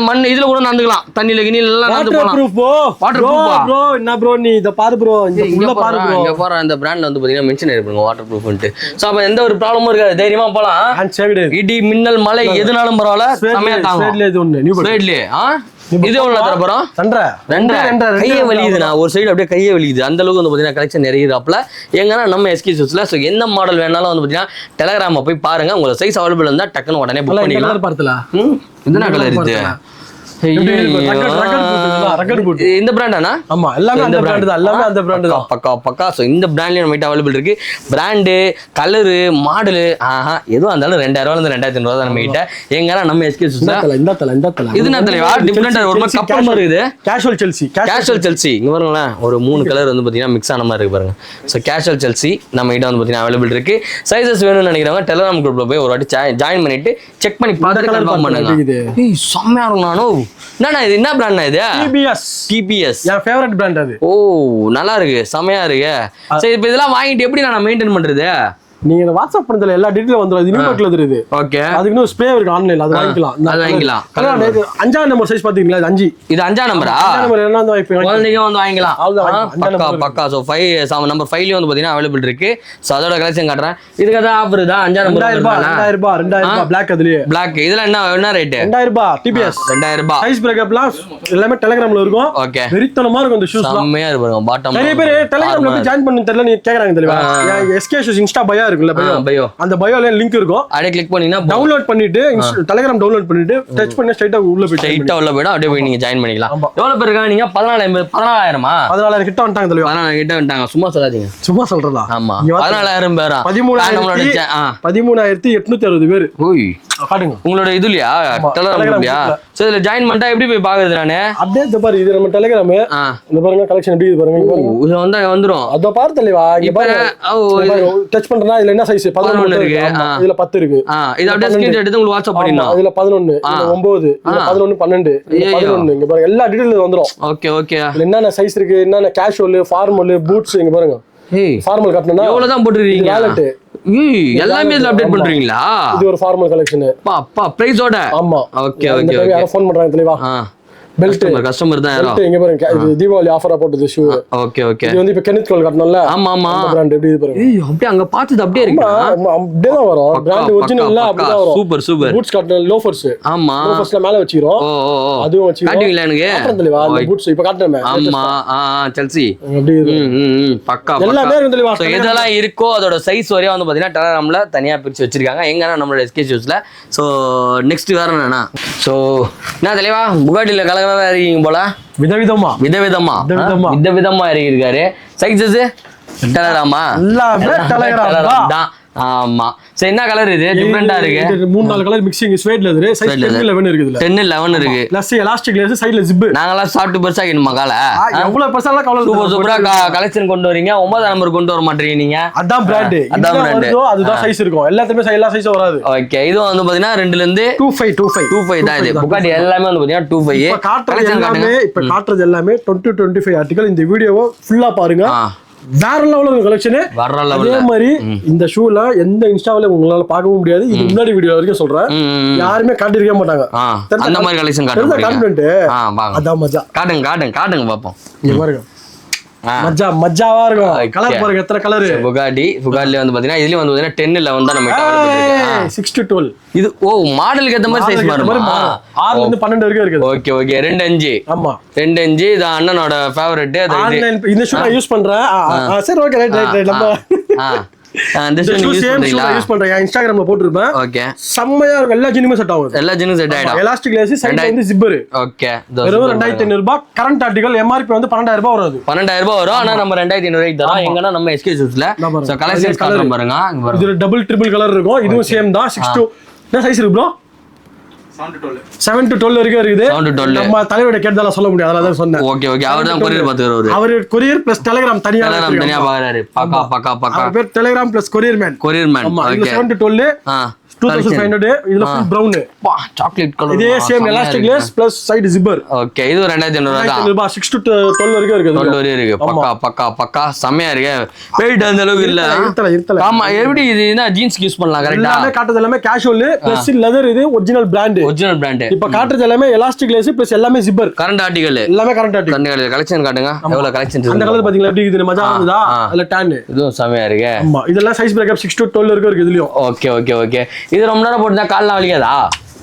மண் இதுல கூட நடந்துக்கலாம். தண்ணியில கிணியில எல்லாம் நடந்து போகலாம். வாட்டர் ப்ரூஃப் ப்ரோ என்ன ப்ரோ நீ இத பாரு ப்ரோ இங்க பாரு ப்ரோ இங்க பாரு அந்த பிராண்ட்ல வந்து பாத்தீங்கன்னா மென்ஷன் ஆயிருப்பாங்க வாட்டர் ப்ரூஃப்ன்ட்டு. சோ அப்ப எந்த ஒரு ப்ராப்ளமும் இருக்காது. தைரியமா போலாம். அண்ட் சேவ்ட் இடி மின்னல் மழை எதுனாலும் பரவாயில்ல. சமயா தாங்கும். ஸ்வேட்ல இது ஒண்ணு நியூ ஸ்வேட்லயே இது எவ்வளவு தர போறோம்? 2 கையே வலியுதுண்ணா. ஒரு சைடு அப்படியே கையே வலியுது. அந்த அளவுக்கு வந்து பாத்தீங்கன்னா கலெக்ஷன் நிறைய இருப்பாப்ல. எங்கன்னா நம்ம எஸ்கே ஷூஸ்ல. ஸோ எந்த மாடல் வேணாலும் வந்து பாத்தீங்கன்னா டெலகிராம போய் பாருங்க. உங்களுக்கு சைஸ் அவைலபிள் இருந்தா டக்குன்னு உடனே புக் பண்ணிக்கலாம். பார்த்தல என்ன கலர் இது? இந்த பிராண்டானா? ஆமா எல்லாமே அந்த பிராண்ட் தான். எல்லாமே அந்த பிராண்ட் தான். பக்கா பக்கா. சோ இந்த பிராண்ட்லயே நம்ம கிட்ட அவைலபிள் இருக்கு. பிராண்ட், கலர், மாடல் எதுவும் இருந்தாலும் 2,000 ரூபாயில இருந்து 2,500 ரூபாய் தான் நம்ம கிட்ட. எங்கனா நம்ம எஸ்கே ஷூஸ்ல இந்த தல இது என்ன தலைவா டிஃபரண்டா ஒரு மாதிரி கப்பல் மாதிரி இருக்குது. கேஷுவல் செல்சி இங்க பாருங்களா ஒரு 3 கலர் வந்து பாத்தீங்கன்னா மிக்ஸ் ஆன மாதிரி இருக்கு பாருங்க. சோ கேஷுவல் செல்சி நம்ம கிட்ட வந்து பாத்தீங்கன்னா அவைலபிள் இருக்கு. சைஸஸ் வேணும்னு நினைக்கிறவங்க டெலிகிராம் குரூப்ல போய் ஒரு வாட்டி ஜாயின் பண்ணிட்டு செக் பண்ணி பார்த்துட்டு கன்ஃபார்ம் பண்ணுங்க. ஏய் செம்மயா இருக்கும். நானும் என்னண்ணா இது என்ன பிராண்ட்னா இது? டிபிஎஸ் என் ஃபேவரட் பிராண்ட் அது. ஓ நல்லா இருக்கு செமையா இருக்கு. சரி இப்போ இதெல்லாம் வாங்கிட்டு எப்படி நான் மெயின்டைன் பண்றது? நீங்க இந்த வாட்ஸ்அப் பண்றதுல எல்லா டீடைலும் வந்துரும். இது நியூ இருக்குது. ஓகே அதுக்கு இன்னும் ஸ்ப்ரே இருக்கு ஆன்லைன்ல. அது வாங்கிக்கலாம். இது 5ஆம் நம்பர் சைஸ் பாத்தீங்களா? இது 5. இது 5ஆம் நம்பரா? 5ஆம் நம்பர் என்ன வந்து வாய்ப்பு குழந்தைங்க வந்து வாங்கிக்கலாம். பக்கா. சோ 5 நம்பர் 5லயும் வந்து பாத்தீங்கன்னா அவைலபிள் இருக்கு. சோ அதோட கலெக்ஷன் காட்டுறேன். இதுக்கு தான் ஆஃபர் தான். 5ஆம் நம்பர் 2,000 ரூபாய் பிளாக். அதுலயே பிளாக். இதெல்லாம் என்ன ரேட்? 2,000 ரூபாய் டிபிஎஸ். 2,000 ரூபாய். சைஸ் பிரேக்கப்லாம் எல்லாமே டெலிகிராம்ல இருக்கும். ஓகே வெறித்தனமா இருக்கும் இந்த ஷூஸ்லாம். செம்மையா இருக்கு. பாட்டம் நிறைய பேர் டெலிகிராம்ல போய் ஜாயின் பண்ணி தெரியல. நீ கேக்குறாங்க தெரியவா? எஸ்கே ஷூஸ் இன்ஸ்டா பையா இருக்குல்ல? பையோ அந்த பயோல லிங்க் இருக்கும். அப்படியே கிளிக் பண்ணீங்கன்னா டவுன்லோட் பண்ணிட்டு டெலிகிராம் டவுன்லோட் பண்ணிட்டு டச் பண்ணி ஸ்ட்ரைட்டா உள்ள போயிடும். அப்படியே போய் நீங்க ஜாயின் பண்ணிக்கலாம். எவ்வளவு பேர் இருக்காங்க நீங்க? 14,000 கிட்ட வந்துட்டாங்க தெரியவா? 14,000 கிட்ட வந்துட்டாங்க. சும்மா சொல்லாதீங்க. சும்மா சொல்றதா? ஆமா 14,000 பேரா? 13,860 பேர். ஓய் காட்டுங்க உங்களோட இதுலயா டெலிகிராம்லயா? சோ இதுல ஜாயின் பண்ணிட்டா எப்படி போய் பாக்குறது நானு? அப்படியே இந்த பாரு இது நம்ம டெலிகிராம். இந்த பாருங்க கலெக்ஷன் எப்படி இருக்கு பாருங்க. இது வந்துரும். அத பாரு தெளிவா. இங்க பாருங்க டச் பண்றனா இதுல என்ன சைஸ்? 11 இருக்கு. இதுல 10 இருக்கு. இது அப்படியே ஸ்கிரீன்ஷாட் எடுத்து உங்களுக்கு வாட்ஸ்அப் பண்ணிடணும். இதுல 11, இதுல 9, இதுல 11, 12, இதுல 11. இங்க பாருங்க எல்லா டீடைல்ஸ் வந்துரும். Okay okay. இதுல என்னென்ன சைஸ் இருக்கு, என்னென்ன கேஷுவல், ஃபார்மல், பூட்ஸ் இங்க பாருங்க. ஃபார்மல் காட்டணும்னா எவ்வளவு தான் போட்டுறீங்க? வாலெட் எல்லாமே இதுல அப்டேட் பண்றீங்களா? இது ஒரு ஃபார்மல் கலெக்ஷன். அப்பா பிரைஸோட. ஆமா ஓகே ஓகே ஓகே. யாரோ ஃபோன் பண்றாங்க தெளிவா? பெல்ட் கஸ்டமர் தான் யாரோ. இங்க பாருங்க இது தீபாவளி ஆஃபரா போட்டது ஷூ. Okay okay. இது வந்து இப்ப கெனித் கோல் காட்டணும்ல? ஆமா ஆமா. பிராண்ட் எப்படி இது பாருங்க. ஏய் அப்படியே அங்க பார்த்தது அப்படியே இருக்கு. அப்படியே தான் வரும். பிராண்ட் ஒரிஜினலா அப்படியே தான் வரும். Super super. பூட்ஸ் காட்டணும் லோஃபர்ஸ். ஆமா. லோஃபர்ஸ்ல மேல வச்சிரோம். அதுவும் வச்சிரோம். காட்டுவீங்களா எனக்கு? காட்டுறேன் தெளிவா. அந்த பூட்ஸ் இப்ப காட்டுறேன். ஆமா செல்சி. அப்படி இது. பக்கா எல்லாமே இருக்கு தெளிவா. சோ இதெல்லாம் இருக்கோ அதோட சைஸ் வரையா வந்து பாத்தீங்கன்னா டெலிகிராம்ல தனியா பிரிச்சு வச்சிருக்காங்க. எங்கனா நம்மளோட எஸ்கே ஷூஸ்ல. சோ நெக்ஸ்ட் வேற என்னன்னா சோ என்ன தெளிவா புகாட்டில கலகலா இருக்கீங்க போல. விதவிதமா இருக்காரு. சைஸஸ் டெலிகிராமா? எல்லாமே டெலிகிராம் தான். ஆமா சரி என்ன கலர் இது? டிஃபரண்டா இருக்கு. 3-4 கலர் மிக்சிங் ஸ்வேட்ல இருக்கு. சைஸ் 10-11 இருக்குது. 10-11 இருக்கு. ப்ளஸ் எலாஸ்டிக் லேஸ் சைடுல ஜிப். நாங்கலாம் சாப்பிட்டு பெருசா கேணுமா கால? எவ்வளவு பெருசாலாம் கலர் சூப்பரா கலெக்ஷன் கொண்டு வரீங்க. 9ஆம் நம்பர் கொண்டு வர மாட்டீங்க நீங்க. அதான் பிராண்ட். அதுதான் சைஸ் இருக்கும். எல்லாத்துமே எல்லா சைஸும் வராது. ஓகே இது வந்து பாத்தீங்கன்னா 2ல இருந்து 25 தான் இது. புகாட்டி எல்லாமே வந்து பாத்தீங்கன்னா 25. இப்ப காட்டுறது எல்லாமே 20-25 ஆர்டிகல். இந்த வீடியோவை ஃபுல்லா பாருங்க. வேற லெவல் கலெக்ஷன். அதே மாதிரி இந்த ஷூல எந்த இன்ஸ்டாவில உங்களால பார்க்கவும் முடியாது. இது முன்னாடி வீடியோ வரைக்கும் சொல்றேன். யாருமே காட்டிருக்க மாட்டாங்க. அந்த மாதிரி கலெக்ஷன் காட்டுங்க. கான்ஃபிடன்ட் அதான் மஜா. காட்டுங்க பாப்போம். இங்க பாருங்க மஜாவா இருக்கும். கலர் பாருங்க எத்தனை கலர். புகாட்டில வந்து பாத்தீங்கன்னா இதுலயும் வந்து பாத்தீங்கன்னா 10-11 தான் நம்ம கிட்ட. 6-12 இது. ஓ மாடலுக்கு ஏத்த மாதிரி சைஸ் மாறுமா? 6ல இருந்து 12 வரைக்கும் இருக்குது. Okay okay. 2-5. ஆமா 2-5 இது அண்ணனோட ஃபேவரட். ஆன்லைன் இந்த ஷூ நான் யூஸ் பண்றேன். சரி ஓகே ரைட் நம்ம அந்த ஷூ யூஸ் பண்றேன். இன்ஸ்டாகிராம்ல போட்டுருப்பேன். ஓகே செம்மையா இருக்கும். எல்லா ஜினுமே செட் ஆகும். எல்லா ஜினும் செட் ஆயிடும். எலாஸ்டிக் லேஸ் சைடுல வந்து ஜிப்பர். ஓகே வெறும் 2,500 ரூபாய். கரண்ட் ஆர்டிகல் எம்ஆர்பி வந்து 12,000 ரூபாய் வரும். 12,000 ரூபாய் வரும். ஆனா நம்ம 2,500 ரூபாய்க்கு தரோம். எங்கன்னா நம்ம எஸ்கே ஷூஸ்ல. சோ கலெக்ஷன்ஸ் காட்டுறோம் பாருங்க. இது டபுள் ட்ரிபிள் கலர் இருக்கும். இதுவும் சேம் தான். 6 என்ன சைஸ் இருக்கு ப்ரோ? 7-12 வரைக்கும் இருக்குது. நம்ம தலைவரோட கேட்டதால சொல்ல முடியாது. அதனால தான் சொன்னேன். Okay okay. அவர் தான் கொரியர் பாத்துறாரு. அவர் கொரியர் பிளஸ் டெலிகிராம் தனியா பாக்குறாரு. பக்கா. அவர் பேர் டெலிகிராம் பிளஸ் கொரியர் மேன். ஆமா இது 7-12 2500 இதுல ஃபுல் பிரவுன் சாக்லேட் கலர் இதே same elastic lace plus side zipper okay இது 2500 தான் 6 to 12 வரைக்கும் இருக்கு 12 வரைக்கும் இருக்கு பக்கா பக்கா பக்கா செமையா இருக்கு வெயிட் அந்த அளவுக்கு இல்ல இருத்தல ஆமா எப்படி இது என்ன ஜீன்ஸ் யூஸ் பண்ணலாம் கரெக்ட்டா எல்லாமே காட்டுறது எல்லாமே கேஷுவல் பிளஸ் லெதர் இது ஒரிஜினல் பிராண்ட் இப்ப காட்டுறது எல்லாமே எலாஸ்டிக் லேஸ் பிளஸ் எல்லாமே ஜிப்பர் கரண்ட் ஆர்டிகல் எல்லாமே கரண்ட் ஆர்டிகல் கலெக்ஷன் காட்டுங்க எவ்வளவு கலெக்ஷன் அந்த கலர் பாத்தீங்களா எப்படி இது மஜா வந்துதா அதுல டான் இதுவும் செமையா இருக்கு ஆமா இதெல்லாம் சைஸ் பிரேக்கப் 6 to 12 வரைக்கும் இருக்கு இதுலயும் ஓகே ஓகே ஓகே இது ரொம்ப நேரம் போட்டுனா கால்ல வலிக்காதா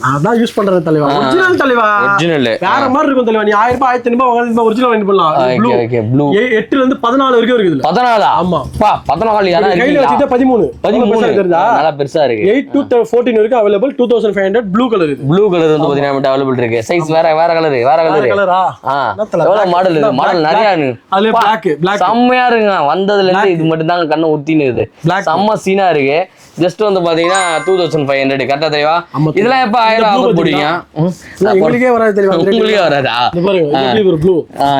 அதான் யூஸ் பண்றது தலைவா ஒரிஜினல் தலைவா ஒரிஜினல் வேற மாதிரி இருக்கும் தலைவா நீ 1000 ரூபாய் 1500 ரூபாய் வாங்குறது ஒரிஜினல் வாங்கி போடலாம் ப்ளூ ஓகே ப்ளூ 8 ல இருந்து 14 வரைக்கும் இருக்குது 14 ஆமா பா 14 யாரா இருக்கு கையில வச்சிட்டே 13 தெரியுதா நல்லா பெருசா இருக்கு 8 to 14 வரைக்கும் அவேilable 2500 ப்ளூ கலர் இது ப்ளூ கலர் வந்து பாத்தீங்கன்னா நம்ம அவேilable இருக்கு சைஸ் வேற கலரா எவ்வளவு மாடல் இது மாடல் நிறைய இருக்கு அதுல black செம்மையா இருக்குங்க வந்ததுல இருந்து இது மட்டும் தான் கண்ணு ஊத்தினுது செம்ம சீனா இருக்கு ஜஸ்ட் வந்து பாத்தீங்கன்னா 2500 கரெக்டா தெரியவா இதெல்லாம் எப்ப 1000 ஆஃபர் போடுவீங்க உங்களுக்கே வராது தெரியவா உங்களுக்கே வராதா இது பாருங்க இது ஒரு ப்ளூ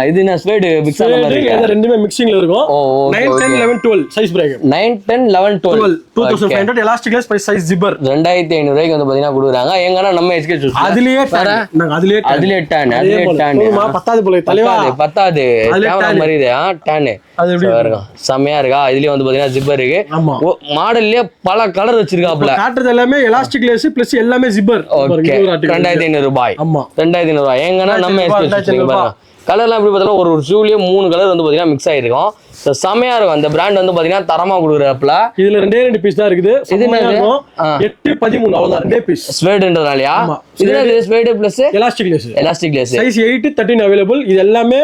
இது என்ன ஸ்வேட் மிக்ஸ் ஆன மாதிரி இருக்கு இது ரெண்டுமே மிக்சிங்ல இருக்கும் 9 10 11 12 size break 9 10 11 12 2500 elastic lace by size zipper 2500 ரூபாய்க்கு வந்து பாத்தீங்கன்னா கொடுக்குறாங்க எங்கனா நம்ம எஸ்கே சூஸ் அதுலயே நாங்க அதுலயே டான் பத்தாது போல தலைவா பத்தாது கேமரா மாதிரி இது டான் அது எப்படி இருக்கும் செமையா இருக்கா இதுலயே வந்து பாத்தீங்கன்னா ஜிப்பர் இருக்கு மாடல்லயே பல கலர் வச்சிருக்காப்ல காட்டுறது எல்லாமே எலாஸ்டிக் லேஸ் பிளஸ் எல்லாமே ஜிப்பர் ஓகே 2500 ரூபாய் ஆமா 2500 ரூபாய் எங்கனா நம்ம எஸ்கே பாருங்க கலர்லாம் எப்படி பார்த்தாலும் ஒரு ஷூலயே 3 கலர் வந்து பாத்தீங்கன்னா மிக்ஸ் ஆயிருக்கும் செமையா இருக்கும் அந்த பிராண்ட் வந்து பாத்தீங்கன்னா தரமா கொடுக்குறாப்ல இதுல ரெண்டு பீஸ் தான் இருக்குது இது என்ன 8 13 அவ்வளவுதான் ரெண்டே பீஸ் ஸ்வேட்ன்றதாலயா இது suede plus elastic lace size 8 13 available இது எல்லாமே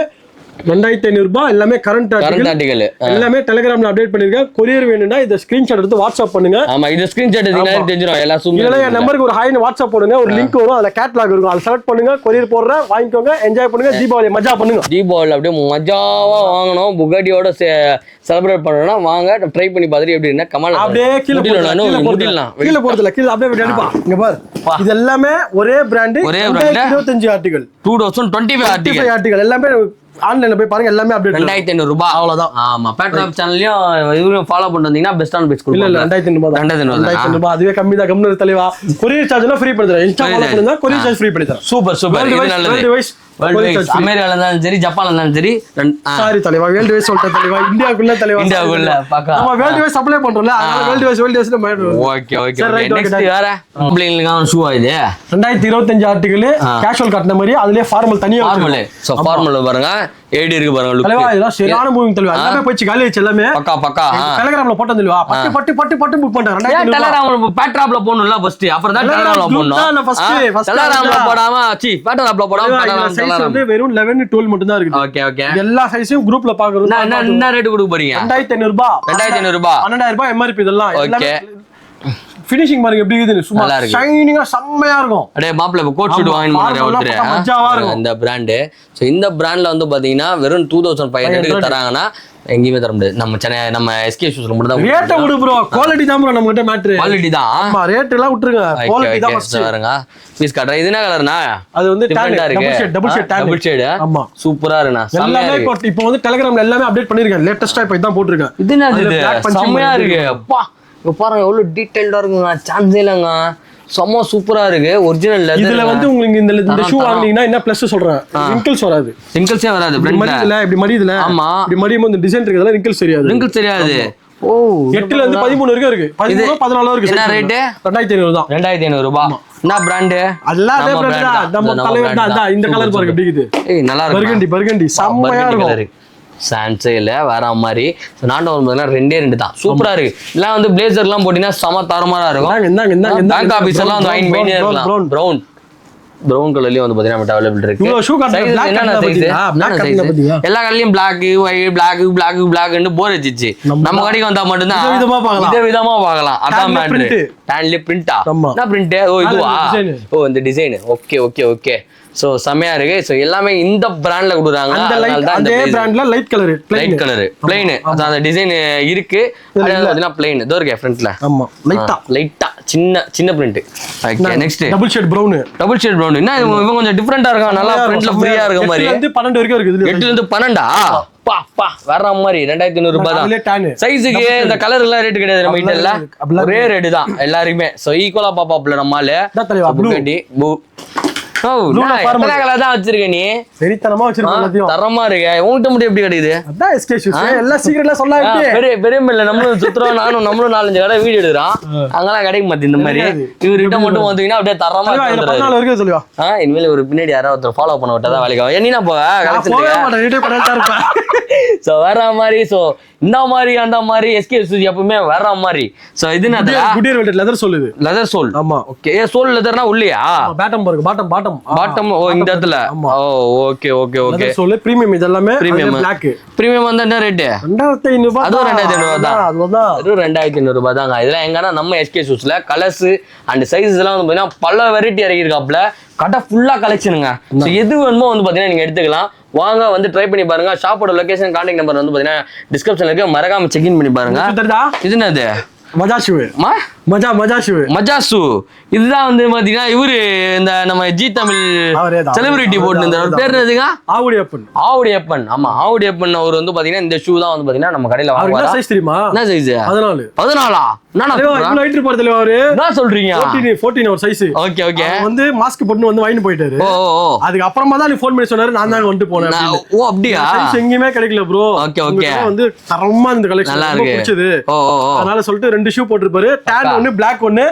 2500 ரூபாய் எல்லாமே கரண்ட் ஆர்டிகல் எல்லாமே டெலிகிராம்ல அப்டேட் பண்ணிருக்கேன் கொரியர் வேணும்னா இந்த ஸ்கிரீன்ஷாட் எடுத்து வாட்ஸ்அப் பண்ணுங்க ஆமா இந்த ஸ்கிரீன்ஷாட் எடுத்தீங்கன்னா தெரிஞ்சிரும் எல்லா சூம் இல்ல என் நம்பருக்கு ஒரு ஹாய்னு வாட்ஸ்அப் போடுங்க ஒரு லிங்க் வரும் அதுல கேட்டலாக் இருக்கும் அதை செலக்ட் பண்ணுங்க கொரியர் போடுறேன் வாங்கிக்கோங்க என்ஜாய் பண்ணுங்க தீபாவளி மஜா பண்ணுங்க தீபாவளி அப்படியே மஜாவா வாங்கணும் புகாட்டியோட செலிப்ரேட் பண்ணனும்னா வாங்க ட்ரை பண்ணி பார்த்துட்டு எப்படி இருந்தா கமெண்ட் அப்படியே கீழ போடுறதுல கீழ அப்படியே எடுப்பா இங்க பாரு இது எல்லாமே ஒரே பிராண்ட் 25 ஆர்டிகல் 2025 ஆர்டிகல் எல்லாமே ஆன்லைன்ல போய் பாருங்க எல்லாமே அப்டேட் 2500 ரூபாய் அவ்வளவுதான் ஆமா பேட்ராப் சேனல்லையும் இவரும் ஃபாலோ பண்ணிட்டீங்கன்னா பெஸ்டான பேஜ் கொடுங்க இல்ல 2500 ரூபாய் அதுவே கம்மி தான் கம்மி தலைவா கொரியர் சார்ஜ்னா ஃப்ரீ பண்ணி தரேன் இன்ஸ்டா ஃபாலோ பண்ணுங்க கொரியர் சார்ஜ் ஃப்ரீ பண்ணி தரேன் சூப்பர் இது நல்லது அமெரிக்கால இருந்தாலும் சரி ஜப்பான்ல இருந்தாலும் சரி சாரி தலைவா வேர்ல்ட் வைஸ் சொல்லிட்டேன் தலைவா இந்தியாக்குள்ள பாக்க நம்ம வேர்ல்ட் வைஸ் சப்ளை பண்றோம்ல அதனால வேர்ல்ட் வைஸ் ஓகே நெக்ஸ்ட் வேற கம்ப்ளைன்ட்கான ஷூ இது 2025 ஆர்டிகல் கேஷுவல் கட்டன மாதிரி அதுலயே ஃபார்மல் தனியா சோ ஃபார்மல் பாருங்க ஏடி இருக்கு பாருங்க லுக் தலைவா இதெல்லாம் சரியான மூவிங் தலைவா எல்லாமே போய் காலி வச்சு எல்லாமே பக்கா டெலிகிராம்ல போட்டேன் தலைவா பட்டு புக் பண்ணிட்டேன் 2500 டெலிகிராம்ல பேட்ராப்ல போணும்ல ஃபர்ஸ்ட் அப்புறம் தான் டெலிகிராம்ல போடணும் டெலிகிராம்ல போடாம பேட்ராப்ல போடாம சைஸ் வந்து வெறும் 11 12 மட்டும் தான் இருக்கு ஓகே எல்லா சைஸையும் குரூப்ல பாக்குறோம் என்ன ரேட் கொடுக்க போறீங்க 2500 ரூபாய் 12000 ரூபாய் எம்ஆர்பி இதெல்லாம் ஓகே ஃபினிஷிங் பாருங்க எப்படி இருக்குன்னு சும்மா ஷைனிங்கா செம்மையா இருக்கும் அடே மாப்ள இப்ப கோட் ஷூட் வாங்கி ஒருத்தர் இந்த பிராண்ட் சோ இந்த பிராண்ட்ல வந்து பாத்தீங்கன்னா வெறும் 2500 க்கு தராங்கன்னா எங்கேயுமே தர முடியாது நம்ம சென்னை நம்ம எஸ்கே ஷூஸ்ல மட்டும் தான் ரேட் விடு ப்ரோ குவாலிட்டி தான் ப்ரோ நம்ம கிட்ட மேட்டர் குவாலிட்டி தான் ஆமா ரேட் எல்லாம் விட்டுருங்க குவாலிட்டி தான் ஃபர்ஸ்ட் பாருங்க பீஸ் காட்றேன் இது என்ன கலர்னா அது வந்து டபுள் ஷேட் ஆமா சூப்பரா இருக்குண்ணா எல்லாமே இப்போ வந்து டெலிகிராம்ல எல்லாமே அப்டேட் பண்ணிருக்கேன் லேட்டஸ்டா இப்போ இதான் போட்டுருக்கேன் இது என்ன செம்மையா இருக்கு அப்பா பாருங்க எவ்வளவு டீடைல்டா இருக்குங்க சான்ஸே இல்லங்க செம்ம சூப்பரா இருக்கு ஒரிஜினல் லெதர் இதுல வந்து உங்களுக்கு இந்த ஷூ வாங்குனீங்கன்னா என்ன பிளஸ் சொல்றேன் ரிங்கிள்ஸ் வராது ரிங்கிள்ஸே வராது மடியல இப்படி மடியல ஆமா இப்படி மடியும் இந்த டிசைன் இருக்குதுல ரிங்கிள்ஸ் தெரியாது ஓ 8 ல இருந்து 13 வரைக்கும் இருக்கு 13 14 வரைக்கும் என்ன ரேட் 2500 தான் 2500 ரூபாய் என்ன பிராண்ட் அதெல்லாம் அதே பிராண்ட் தான் நம்ம தலைவர் தான் இந்த கலர் பாருங்க எப்படி இருக்குது ஏய் நல்லா இருக்கு பர்கண்டி செம்மையா இருக்கும் சான்ஸே இல்ல வேற மாதிரி நானும் ரெண்டே தான் சூப்பரா இருக்கு எல்லாம் வந்து பிளேசர் எல்லாம் போட்டீங்கன்னா சம தரமாரா இருக்கும் பேங்க் ஆபீஸ் எல்லாம் வந்து வாங்கி போயிட்டே இருக்கலாம் ப்ரௌன் கலர்லயே வந்து பாத்தீங்கன்னா அவைலபிள் இருக்கு இவ்வளவு ஷூ காட்டுங்க black என்ன சைஸ் black காட்டுங்க பாத்தீங்க எல்லா கலர்லயும் black white ன்னு போர் அடிச்சிச்சு நம்ம கடைக்கு வந்தா மட்டும் தான் விதமா பார்க்கலாம் அதான் மேட்டர் டான்ல பிரிண்டா என்ன பிரிண்ட் ஓ இதுவா ஓ இந்த டிசைன் ஓகே சோ செமையா இருக்கு சோ எல்லாமே இந்த பிராண்ட்ல கொடுறாங்க அந்த பிராண்ட்ல லைட் கலர் plain அந்த டிசைன் இருக்கு அதுனா plain இதோ இருக்கு ஃப்ரண்ட்ல ஆமா லைட்டா சின்ன print okay next double shade brown என்ன இவன் கொஞ்சம் டிஃபரண்டா இருக்கான் நல்லா ஃப்ரண்ட்ல ஃப்ரீயா இருக்க மாதிரி 8 ல இருந்து 12 வரைக்கும் இருக்கு 8 ல இருந்து 12 ஆ பா பா வேற மாதிரி 2500 ரூபாய் அதுலயே tan. தான். சைஸுக்கு இந்த கலர் எல்லாம் ரேட் கிடையாது நம்ம கிட்ட இல்ல, ஒரே ரேட் தான் எல்லாருக்குமே. சோ ஈக்குவலா பாப்பாப்ல நம்மால புகாட்டி எத்தனை கலர் தான் வச்சிருக்க நீ? வெறித்தனமா வச்சிருக்கோம். தரமா இருக்கு. உன்கிட்ட மட்டும் எப்படி கிடைக்குது? அதான் எஸ்கே ஷூஸ் எல்லாம் சீக்கிரட்டா சொல்ல பெரிய பெரிய மில்ல நம்மளும் சுத்துறோம், நம்மளும் 4-5 கடை வீடியோ எடுக்கிறோம், அங்கெல்லாம் கிடைக்க மாட்டேன் இந்த மாதிரி. இவர்கிட்ட மட்டும் வந்தீங்கன்னா அப்படியே தரமா வரைக்கும் சொல்லுவா. இனிமேல் ஒரு பின்னாடி யாராவது ஒருத்தர் ஃபாலோ பண்ண விட்டாதான் வேலைக்கு என்ன சோ வேற மாதிரி. சோ இந்த மாதிரி அந்த மாதிரி எஸ்கே ஷூஸ் எப்பவுமே வேற மாதிரி. சோ இது குடியர் வெல்வெட் லெதர் சோல். இது லெதர் சோல். ஆமா ஓகே. சோல் லெதர்னா உள்ளியா? பாட்டம் பாருங்க, பாட்டம் பாட்டம் பாட்டம். ஓ இந்த இடத்துல. ஓ okay okay okay. Sole premium. இது எல்லாமே பிரீமியம். பிளாக் பிரீமியம் வந்து என்ன ரேட்? 2500 ரூபாய். அது 2500 தான். அது 2500 ரூபாய் தாங்க. இதெல்லாம் எங்கன்னா நம்ம எஸ்கே ஷூஸ்ல கலர்ஸ் அண்ட் சைஸஸ் எல்லாம் வந்து பாத்தீங்கன்னா பல வெரைட்டி இறக்கி இருக்காப்ல. கடை ஃபுல்லா கலெக்ஷனுங்க. எது வேணுமோ வந்து பாத்தீங்கன்னா நீங்க எடுத்துக்கலாம். வாங்க வந்து ட்ரை பண்ணி பாருங்க. ஷாப்போட லொகேஷன் கான்டாக்ட் நம்பர் வந்து பாத்தீங்கன்னா டிஸ்கிரிப்ஷன்ல இருக்கு, மறக்காம செக் இன் பண்ணி பாருங்க. இது என்னது? மஜா ஷூ. மஜா ஷூ. இதுதான் வந்து பாத்தீங்கன்னா இவரு இந்த நம்ம ஜி தமிழ் செலிபிரிட்டி போட்டு இந்த பேர் எதுங்க? ஆவுடியப்பன். ஆமா ஆவுடியப்பன் அவர் வந்து பாத்தீங்கன்னா இந்த ஷூ தான் வந்து பாத்தீங்கன்னா நம்ம கடையில வாங்குவாரு. சைஸ் தெரியுமா? என்ன சைஸ்? 14. நானா இவ்வளவு ஹைட் போறதுல அவரு என்ன சொல்றீங்க? 14 ஒரு சைஸ். Okay okay. வந்து மாஸ்க் போட்டு வந்து வாங்கி போயிட்டாரு. அதுக்கு அப்புறமா தான் நீ ஃபோன் பண்ணி சொன்னாரு, நான் தான் வந்து போனேன். ஓ அப்படியே சைஸ் எங்கயுமே கிடைக்கல ப்ரோ. Okay okay. வந்து தரமா இந்த கலெக்ஷன் ரொம்ப பிடிச்சது. அதனால சொல்லிட்டு 2 ஷூ போட்டுருப்பாரு. டான் ஒன்னு, பிளாக் ஒன்னு.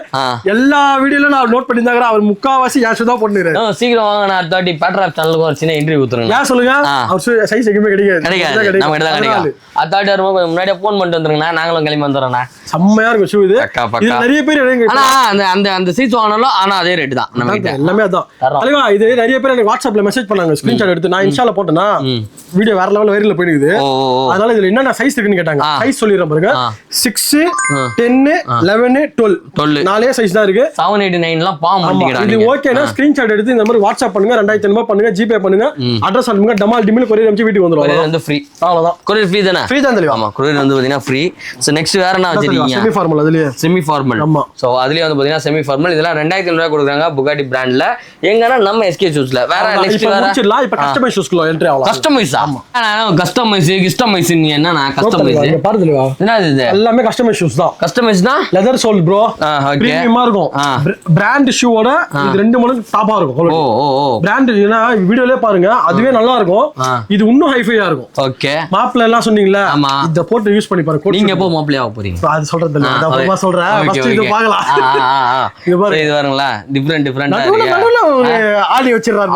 எல்லா வீடியோல நான் நோட் பண்ணிருந்தாங்க. அவர் முக்காவாசி யாஷு தான் போட்டுறாரு. சீக்கிரம் வாங்க, நான் 30 பேட்ராப் சேனலுக்கு ஒரு சின்ன இன்டர்வியூ கொடுத்துறேன். ஏன் சொல்லுங்க? அவர் சைஸ் எங்கயுமே கிடைக்காது. நம்ம கிட்ட தான் கிடைக்கும். அத்தாட்டி வரும்போது முன்னாடியே ஃபோன் பண்ணிட்டு வந்துருங்கண்ணா, நாங்களும் கிளம்பி வந்துடுறோம். செம்மையா இருக்கும் ஷூ இது. நிறைய பேர் ஆனா அந்த சைஸ் வாங்கினாலும் ஆனா அதே ரேட் தான் நம்ம கிட்ட எல்லாமே அதான். தலைவா இது நிறைய பேர் எனக்கு வாட்ஸ்அப்ல மெசேஜ் பண்ணாங்க, ஸ்கிரீன்ஷாட் எடுத்து. நான் இன்ஸ்டால போட்டேனா வீடியோ வேற லெவல் வைரல்ல போயிடுது. அதனால இதுல என்னென்ன சைஸ் இருக்குன்னு கேட்டாங்க. சைஸ் சொல்லிடுறேன் பாருங்க. 6, 10, 11, 12 நாலே சைஸ் தான் இருக்கு. 789லாம் பாம் பண்ணிக்கிறாங்க. இது ஓகேனா ஸ்கிரீன்ஷாட் எடுத்து இந்த மாதிரி வாட்ஸ்அப் பண்ணுங்க. 2500 பண்ணுங்க, ஜிபே பண்ணுங்க, அட்ரஸ் அனுப்புங்க, டமால் டிமில் கொரியர் அனுப்பிச்சு வீட்டுக்கு வந்துரும். கொரியர் வந்து ஃப்ரீ. அவ்வளவுதான். கொரியர் ஃப்ரீ தானே? ஃப்ரீ தான் தலைவா. ஆமா கொரியர் வந்து பாத்தீங்கன்னா ஃப்ரீ. சோ நெக்ஸ்ட் வேற என்ன வச்சிருக்கீங்க? Semi formal. அதுலயே செமி ஃபார்மல். ஆமா. சோ அதுலயே வந்து பாத்தீங்கன்னா செமி ஃபார்மல். இதெல்லாம் 2500 ரூபாய் கொடுக்குறாங்க புகாட்டி பிராண்ட்ல. எங்கன்னா நம்ம எஸ்கே ஷூஸ்ல வேற நெக்ஸ்ட் வேற முடிச்சிடலாம். இப்போ கஸ்டமைஸ் ஷூஸ்க்குள்ள என்ட்ரி ஆகலாம். கஸ்டமைஸ். ஆமா கஸ்டமைஸ் நீ என்னன்னா கஸ்டமைஸ் பாருங்க. என்ன இது? எல்லாமே கஸ்டமைஸ் ஷூஸ் தான். கஸ்டமைஸ் தான். Leather sole bro. பிரீமியமா இருக்கும். பிராண்ட் ஷூவோட இது 2 மடங்கு டாப்பா இருக்கும். ஓ ஓ ஓ. பிராண்ட் ஏனா வீடியோலயே பாருங்க, அதுவே நல்லா இருக்கும். இது இன்னும் ஹைஃபையா இருக்கும். ஓகே. மாப்ல எல்லாம் சொன்னீங்களா? இத போட்டு யூஸ் பண்ணி பாருங்க. நீங்க எப்போ மாப்லயா ஆக போறீங்க? அது சொல்றது இல்ல. நான் அப்புறமா சொல்றேன். ஃபர்ஸ்ட் இது பார்க்கலாம். இது பாருங்க. இது பாருங்களா டிஃபரண்டா இருக்கு. நடுவுல ஒரு ஆளி வச்சிராரு.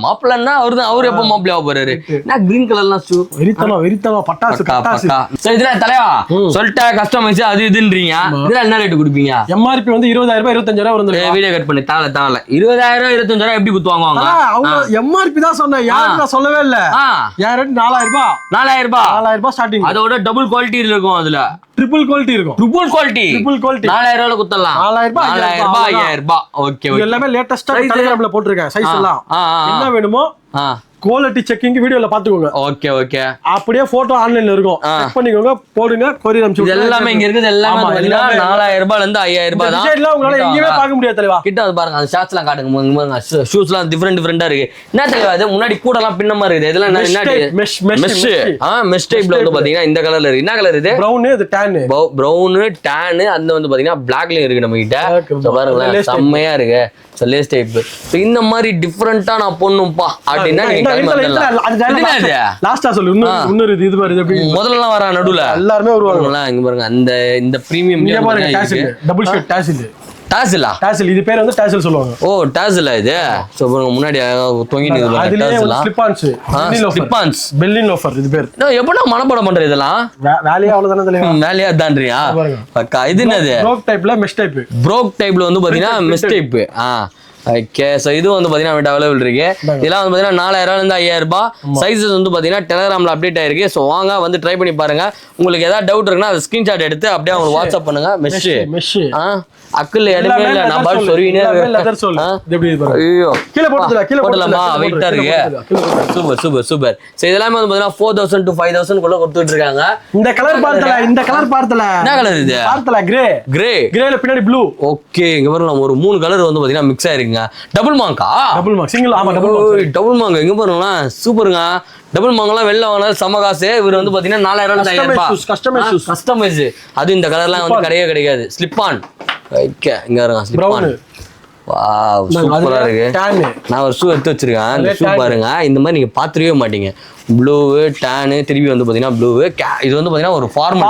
மாப்ளன்னா அவர் எப்போ மாப்லயா ஆக போறாரு? நான் கிரீன் கலர்லாம் ஷூ வெரித்தனம் பட்டாசு. சோ இதுல தலைவா சொல்லிட்ட கஸ்டமைஸ் அது இதுன்றீங்க. இதுல என்ன ரேட் கொடுப்பீங்க? எம்ஆர்பி வந்து 20000 ரூபாய் 25000 ரூபாய் வந்து. வீடியோ கட் பண்ணி தாவல 20000 25000 எப்படி குத்துவாங்க அவங்க? அவங்க எம்ஆர்பி தான் சொன்னேன். யாரும் நான் சொல்லவே இல்ல. யார் ரேட் 4000 ரூபாய் ஸ்டார்டிங். அதோட டபுள் குவாலிட்டி இருக்கும். அதுல ட்ரிபிள் குவாலிட்டி இருக்கும். ட்ரிபிள் குவாலிட்டி 4000 ரூபாய் குத்தலாம். 4000 ரூபாய். Okay okay. எல்லாமே லேட்டஸ்டா டெலிகிராம்ல போட்டுருக்கேன். சைஸ் எல்லாம் என்ன வேணுமோ குவாலிட்டி செக்கிங் வீடியோல பாத்துக்கோங்க. Okay okay. அப்படியே போட்டோ ஆன்லைன்ல இருக்கும். செக் பண்ணிக்கோங்க, போடுங்க, கொரியர் அனுப்பிச்சு. எல்லாமே இங்க இருக்குது. எல்லாமே 4000 ரூபாயில இருந்து 5000 ரூபாய் தான். டிசைன்லாம் உங்களால எங்கேயுமே பார்க்க முடியாது தலைவா. கிட்ட வந்து பாருங்க, அந்த ஷார்ட்ஸ்லாம் காட்டுங்க. ஷூஸ்லாம் டிஃபரண்டா இருக்கு. என்ன தலைவா இது? முன்னாடி கூடலாம் பின்னமா இருக்குது. இதெல்லாம் என்ன? மெஷ் டைப்ல வந்து பாத்தீங்கன்னா இந்த கலர்ல இருக்கு. என்ன கலர் இது? பிரவுன். இது டான். Brown Don. அந்த வந்து பாத்தீங்கன்னா பிளாக்லயும் இருக்கு நம்ம கிட்ட. பாருங்க செம்மையா இருக்கு. Lace type. இந்த மாதிரி டிஃபரண்டா நான் பொண்ணும்பா அப்படின்னா லாஸ்டா சொல்லு. இன்னொரு இது பாரு. முதல்ல வர நடுவுல எல்லாருமே வருவாங்களா? இங்க பாருங்க, அந்த இந்த premium double shirt dazzle. Dazzle இது பேர் வந்து டாசில் சொல்லுவாங்க. ஓ டாசிலா இது? சோ முன்னாடி தொங்கி நிக்குது. அதுலயே ஸ்லிப் ஆன்ஸ் பெல்லின் லோஃபர் இது பேர். நான் எப்படா மனப்பாடம் பண்ற இதெல்லாம்? வேலையா அவ்வளவுதானே தலைவா. வேலையா தான்றியா? பக்கா. இது என்னது? ப்ரோக் டைப்ல மெஷ் டைப். ப்ரோக் டைப்ல வந்து பாத்தீங்கன்னா மெஷ் டைப். ஓகே. சோ இது வந்து பாத்தீங்கன்னா அவைலபிள் இருக்கு. இதெல்லாம் வந்து பாத்தீங்கன்னா 4000 ரூபாயில இருந்து 5000 ரூபாய். சைஸஸ் வந்து பாத்தீங்கன்னா டெலிகிராம்ல அப்டேட் ஆயிருக்கு. சோ வாங்க வந்து ட்ரை பண்ணி பாருங்க. உங்களுக்கு ஏதாவது டவுட் இருக்குன்னா அதை ஸ்கிரீன்ஷாட் எடுத்து அப்படியே உங்களுக்கு வாட்ஸ்அப் பண்ணுங்க. மெஷ் அக்குல இடமே இல்ல. நான் பால் சொருவினே லெதர் சோல். இது எப்படி பாருங்க. ஐயோ கீழ போடலாமா? வெயிட்டா இருக்கு. சூப்பர். சோ இதெல்லாம் வந்து பாத்தீங்கன்னா 4000 to 5000 குள்ள கொடுத்துட்டு இருக்காங்க. இந்த கலர் பார்த்தல. என்ன கலர் இது? பார்த்தல கிரேல பின்னாடி ப்ளூ. ஓகே. இங்க பாருங்க, ஒரு 3 கலர் வந்து பாத்தீங்கன்னா மிக்ஸ் ஆயிருங்க. இருக்குங்க. டபுள் மாங்கா சிங்கிள். ஆமா டபுள் மாங்கா எங்க பாருங்களா சூப்பருங்க. டபுள் மாங்கெல்லாம் வெளில வாங்கினா செம காசு. இவர் வந்து பாத்தீங்கன்னா 4000 கஸ்டமைஸ். அது இந்த கலர்லாம் வந்து கிடையாது. ஸ்லிப் ஆன் இங்க இருங்க. ஸ்லிப் ஆன் வாவ் சூப்பரா இருக்கு. நான் ஒரு ஷூ எடுத்து வச்சிருக்கேன். இந்த ஷூ பாருங்க இந்த மாதிரி நீங்க பாத்துக்கவே மாட்டீங்க. ப்ளூ டான் திருப்பி வந்து பாத்தீங்கன்னா ப்ளூ. இது வந்து பாத்தீங்கன்னா ஒரு ஃபார்மல்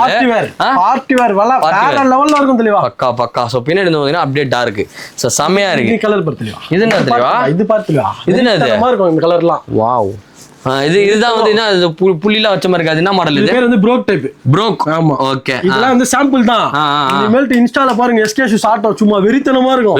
பார்ட்டி வேர் வேற லெவல்ல இருக்கும் தெளிவா. பக்கா. சோ பின்னாடி வந்து பாத்தீங்கன்னா அப்படியே டார்க். சோ செமையா இருக்கு. இந்த கலர் பத்தியா இது என்ன தெரியவா? இது பாத்துடா. இது என்னது? இந்த மாதிரி இருக்கும் இந்த கலர்லாம். வாவ். இதுதான் வந்து என்ன புள்ளிலாம் வச்ச மாதிரி இருக்காது. என்ன மாடல் இது? பேர் வந்து ப்ரோக் டைப். ப்ரோக். ஆமா ஓகே. இதெல்லாம் வந்து சாம்பிள் தான். இனிமேல் இன்ஸ்டால பாருங்க SK ஷூஸ் ஆட்டோ சும்மா வெறித்தனமா இருக்கும்.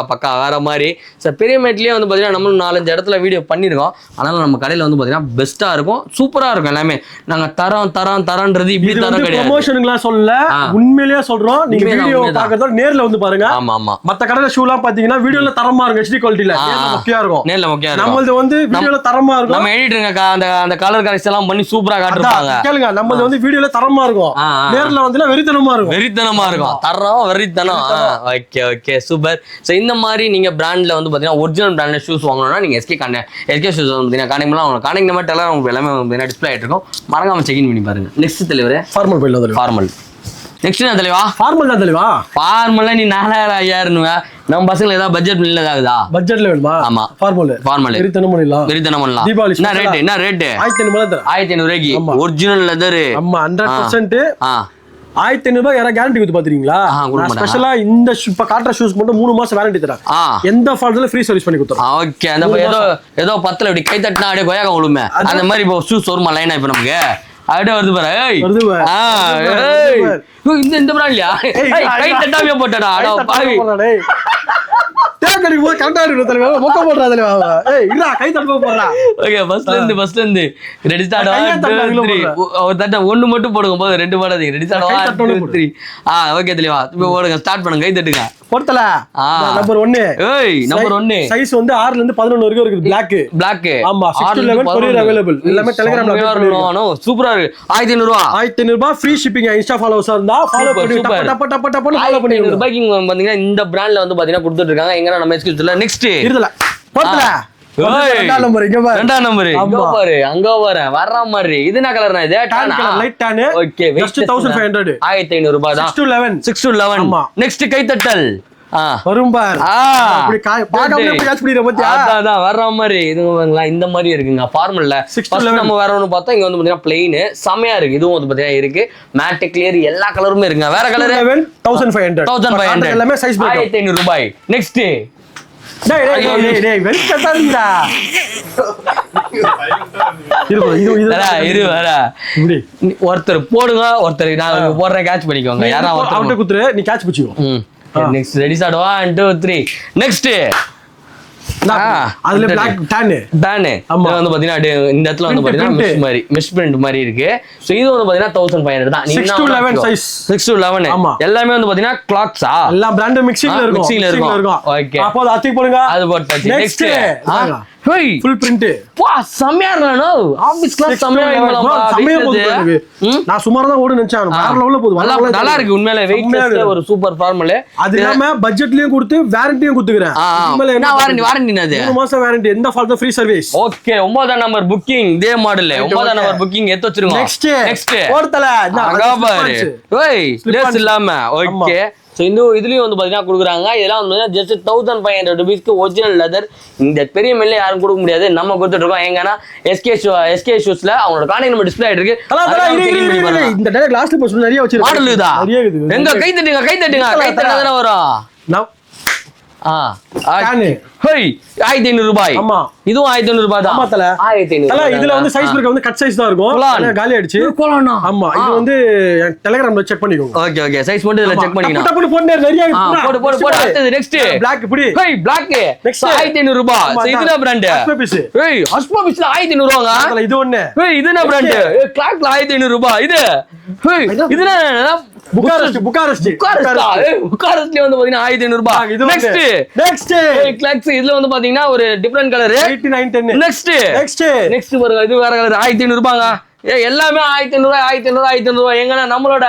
பக்கா வேற மாதிரி. சார் பெரியமேட்லயே வந்து பாத்தீங்கன்னா நம்ம 4-5 இடத்துல வீடியோ பண்ணிருக்கோம். ஆனாலும் நம்ம கடையில வந்து பாத்தீங்கன்னா பெஸ்டா இருக்கும், சூப்பரா இருக்கும் எல்லாமே. நாங்க தரம்ன்றது இப்படி தரம் கிடையாது. ப்ரமோஷனுக்குலாம் சொல்லல, உண்மையிலேயே சொல்றோம். நீங்க வீடியோ பார்க்கறதோட நேர்ல வந்து பாருங்க. ஆமா. மத்த கடையில ஷூலாம் பாத்தீங்கன்னா வீடியோல தரமா இருக்கும், HD குவாலிட்டில. மொக்கையா இருக்கும். நேர்ல மொக்கையா இருக்கும். நம்மளது வந்து வீடியோல தரமா இருக்கும். நம்ம எடிட்டருங்க அந்த கலர் கரெக்ஷன் எல்லாம் பண்ணி சூப்பரா காட்டுறாங்க. கேளுங்க, நம்மளது வந்து வீடியோல தரமா இருக்கும், நேர்ல வந்து வெறித்தனமா இருக்கும். தரம் வெறித்தனம். Okay super. சோ இந்த மாதிரி நீங்க பிராண்ட்ல வந்து பாத்தீங்கன்னா ஒரிஜினல் பிராண்ட்ல ஷூஸ் வாங்கணும்னா நீங்க SK ஷூஸ் வந்து பாத்தீங்கன்னா கான்டாக்ட் நம்பர் எல்லாம் உங்களுக்கு எல்லாமே வந்து டிஸ்ப்ளே ஆயிட்டு இருக்கும். மறக்காம செக் இன் பண்ணி பாருங்க. நெக்ஸ்ட் தலைவரே ஃபார்மல் போயிடலாம். ஃபார்மல் நெக்ஸ்ட் என்ன தலைவா? ஃபார்மல் தான் தலைவா. ஃபார்மல்ல நீ 4000-5000 நம்ம பசங்க ஏதாவது பட்ஜெட் இல்ல ஆகுதா? பட்ஜெட்ல வேணுமா? ஆமா ஃபார்மல் வெறித்தனம் பண்ணலாம். தீபாவளி என்ன ரேட்? 1500 ரூபாய்க்கு ஒரிஜினல் லெதர். ஆமா 100%. 1500 ரூபாய் யாரா கேரண்டி கொடுத்து பாத்துறீங்களா? ஸ்பெஷலா இந்த இப்ப காட்டுற ஷூஸ்க்கு மட்டும் 3 மாசம் வாரண்டி தராங்க. எந்த ஃபால்ட்ல ஃப்ரீ சர்வீஸ் பண்ணி கொடுத்தோம். ஓகே. அந்த ஏதோ 10ல இப்படி கை தட்டினா அப்படியே கொய்யாக்க விழுமே, அந்த மாதிரி இப்போ ஷூஸ் வருமா லைனா இப்ப நமக்கு அப்படியே வருது பாரு. இந்த பிராண்ட்லயா கை தட்டாமே போட்டடா. ஃபர்ஸ்ட்ல இருந்து ரெடி ஸ்டார்ட் 1 மட்டும் போடுங்க போதும், 2 போடாதீங்க. Ready start 1 2 3. ஓகே தெளிவா இப்போ போடுங்க, ஸ்டார்ட் பண்ணுங்க, கை தட்டுங்க. போடல நம்பர் 1. நம்பர் 1 சைஸ் வந்து 6 ல இருந்து 11 வரைக்கும் இருக்குது. Black. ஆமா 6 to 11 கொரியர் அவேலபிள். எல்லாமே டெலிகிராம்ல அப்டேட். சூப்பரா இருக்கு. 1500 ரூபாய் ஃப்ரீ ஷிப்பிங். இன்ஸ்டா ஃபாலோவர்ஸா இருந்தா ஃபாலோ பண்ணி டப்ப ஃபாலோ பண்ணிடுங்க. ரூபாய்க்கு பாத்தீங்கன்னா இந்த பிராண்ட்ல வந்து பாத்தீங்கன்னா கொடுத்துட்டு இருக்காங்க. எங்கனா நம்ம எக்ஸ்கியூஸ் இல்ல. நெக்ஸ்ட் இருடல போடல. ரெண்டாம் நம்பர் இங்க பாரு அங்க பாரு வர்ற மாதிரி. இது என்ன கலர்னா? இது tan colour, light tan. Okay just 1500 1500 ரூபாய் தான். 6 to 11. நெக்ஸ்ட் கைத்தட்டல் வரும் பார். அப்படி பாக்காம கேட்ச் பண்ணிர பத்தியா? அதான் வர்ற மாதிரி. இதுங்களா இந்த மாதிரி இருக்குங்க ஃபார்மல்ல. ஃபர்ஸ்ட் நம்ம வேற ஒன்னு பார்த்தா இங்க வந்து பாத்தீங்கன்னா ப்ளைன் செமையா இருக்கு. இதுவும் வந்து பாத்தீங்கன்னா இருக்கு மேட் கிளியர் எல்லா கலருமே இருக்குங்க. வேற கலர் 1500 எல்லாமே சைஸ் 1500 ரூபாய். நெக்ஸ்ட் ஒருத்தர் போடுங்க, ஒருத்தர் நான் போடுறேன், கேட்ச் பண்ணிக்கோங்க. யாராவது குத்துரு, நீ கேட்ச் பிடிச்சிக்கோ. Next ready start 1 2 3. நெக்ஸ்ட் அதுல பிளாக் டான் வந்து பாத்தீங்கன்னா இந்த இடத்துல வந்து பாத்தீங்கன்னா மெஷ் பிரிண்ட் மாதிரி இருக்கு. சோ இது வந்து பாத்தீங்கன்னா 1500 தான். 6 to 11 சைஸ். 6 to 11 எல்லாமே வந்து பாத்தீங்கன்னா கிளாத்ஸா எல்லா பிராண்ட் மிக்சிங்ல இருக்கும். ஓகே அப்போ அது அத்தி போடுங்க. அது போட்டாச்சு. Next hey full print. வா செமையா இருக்குடா. ஆபீஸ் கிளாஸ் செமையா இருக்கு. நான் சுமாரா தான் ஓட நினைச்சேன். வேற லெவல்ல போகுது. நல்லா இருக்கு உண்மையிலே. வெயிட்லெஸ்ல ஒரு சூப்பர் ஃபார்மல். அது இல்லாம பட்ஜெட்லயும் கொடுத்து வாரண்டியும் கொடுத்துக்கறேன். உண்மையிலே என்ன வாரண்டி என்னது? 3 மாசம் வாரண்டி. எந்த ஃபால்ட் ஃப்ரீ சர்வீஸ். ஓகே 9ஆம் நம்பர் புக்கிங். இதே மாடல் 9ஆம் நம்பர் புக்கிங் எடுத்து வச்சிருங்க. நெக்ஸ்ட் போடுதல அங்க பாரு. ஏய் லேஸ் இல்லாம. ஓகே சோ இதுலயும் வந்து பாத்தீங்கன்னா கொடுக்குறாங்க. இதெல்லாம் வந்து ஜஸ்ட் 1500 ரூபீஸ்க்கு ஒரிஜினல் லெதர். இந்த பெரிய மெல்ல யாரும் கொடுக்க முடியாது, நம்ம கொடுத்துட்டு இருக்கோம். எங்கன்னா SK ஷூஸ்ல அவங்களோட கான்டாக்ட் நம்பர் டிஸ்ப்ளே ஆயிட்டு இருக்கு. இந்த டைலாக் லாஸ்ட் போஸ்ட் நிறைய வச்சிருக்காங்க. மாடல் இதா எங்க கை தட்டுங்க கை தட்டாதானே வரும். ஹேய் 1500 ரூபாய். ஆமா இதுவும் 1500 ரூபாய் தான். ஆமா தல 1500. இதுல வந்து சைஸ் பிரேக் வந்து கட் சைஸ் தான் இருக்கும். காலி ஆயிடுச்சு. ஆமா இது வந்து டெலிகிராம்ல செக் பண்ணிக்கோங்க. ஓகே சைஸ் மட்டும் இதுல செக் பண்ணிக்கணும். டப்பு போடு நிறைய இருக்கு. போடு அடுத்து நெக்ஸ்ட் Black இப்படி. ஹேய் Black நெக்ஸ்ட் 1500 ரூபாய். சோ இதுனா பிராண்ட் அஸ்பபிஸ். ஹேய் அஸ்பபிஸ்ல 1500 ரூபாங்க. இது ஒண்ணு. ஹேய் இது என்ன பிராண்ட்? கிளாக்ல 1500 ரூபாய். இது ஹேய் இது என்ன? புகாரெஸ்ட் வந்து பாத்தீங்கன்னா 1500 ரூபாய். நெக்ஸ்ட் கிளாக்ஸ் இதுல வந்து பாத்தீங்கன்னா ஒரு டிஃபரண்ட் கலர் 8910. நெக்ஸ்ட் பாருங்க இது வேற கலர் 1500 ரூபாங்க. எல்லாமே 1500 எங்கன்னா நம்மளோட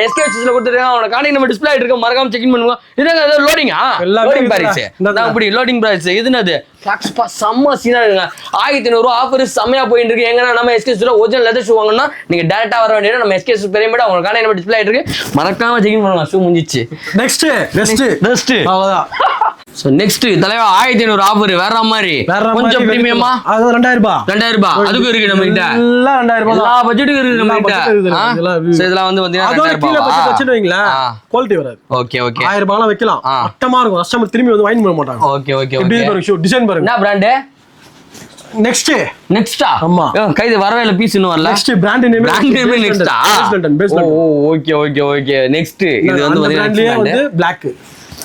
எஸ்கேஎஸ்ல கொடுத்துருக்காங்க. அவனோட கான்டாக்ட் நம்பர் டிஸ்ப்ளே ஆயிட்டு இருக்கு, மறக்காம செக் இன் பண்ணுங்க. இதுங்க ஏதோ லோடிங்கா லோடிங் பிரைஸ் அப்படி லோடிங் பிரைஸ் இதுனது ஃபிளாக்ஸ்பா செம்ம சீனா இருக்குங்க. 1500 ஆஃபர் செம்மையா போயிட்டு இருக்கு. எங்கன்னா நம்ம எஸ்கேஎஸ்ல ஒரிஜினல் லெதர் ஷூ வாங்கணும்னா நீங்க டைரக்டா வர வேண்டியது நம்ம எஸ்கேஎஸ் பெரியமேட அவங்க கான்டாக்ட் நம்பர் டிஸ்ப்ளே ஆயிட்டு இருக்கு, மறக்காம செக் இன் பண்ணுங்க. ஷூ முடிஞ்சிச்சு. நெக்ஸ்ட் அவ்வளவுதான். சோ நெக்ஸ்ட் தலைவா 1500 ஆஃபர் வேற மாதிரி கொஞ்சம் பிரீமியமா அது 2000 ரூபாய் அதுக்கு இருக்கு நம்ம கிட்ட. எல்லாம் 2000 எல்லா பட்ஜெட்டுக்கும் இருக்கு நம்ம கிட்ட. சோ இதெல்லாம் வந்து பாத்தீங்கன்னா 2000 ரூபாய் வச்சு வைங்களா, குவாலிட்டி வராது. ஓகே ஓகே 1000 ரூபாய்லாம் வைக்கலாம், மட்டமா இருக்கும். கஸ்டமர் திரும்பி வந்து வாங்கி போட மாட்டாங்க. ஓகே ஓகே எப்படி பாருங்க ஷூ டிசைன் பாருங்க. என்ன பிராண்ட் நெக்ஸ்ட்டா? ஆமா கைது வரவே இல்ல, பீஸ் இன்னும் வரல. நெக்ஸ்ட் பிராண்ட் நேம் நெக்ஸ்ட்டா? ஓகே ஓகே ஓகே நெக்ஸ்ட் இது வந்து பிராண்ட்லயே வந்து Black.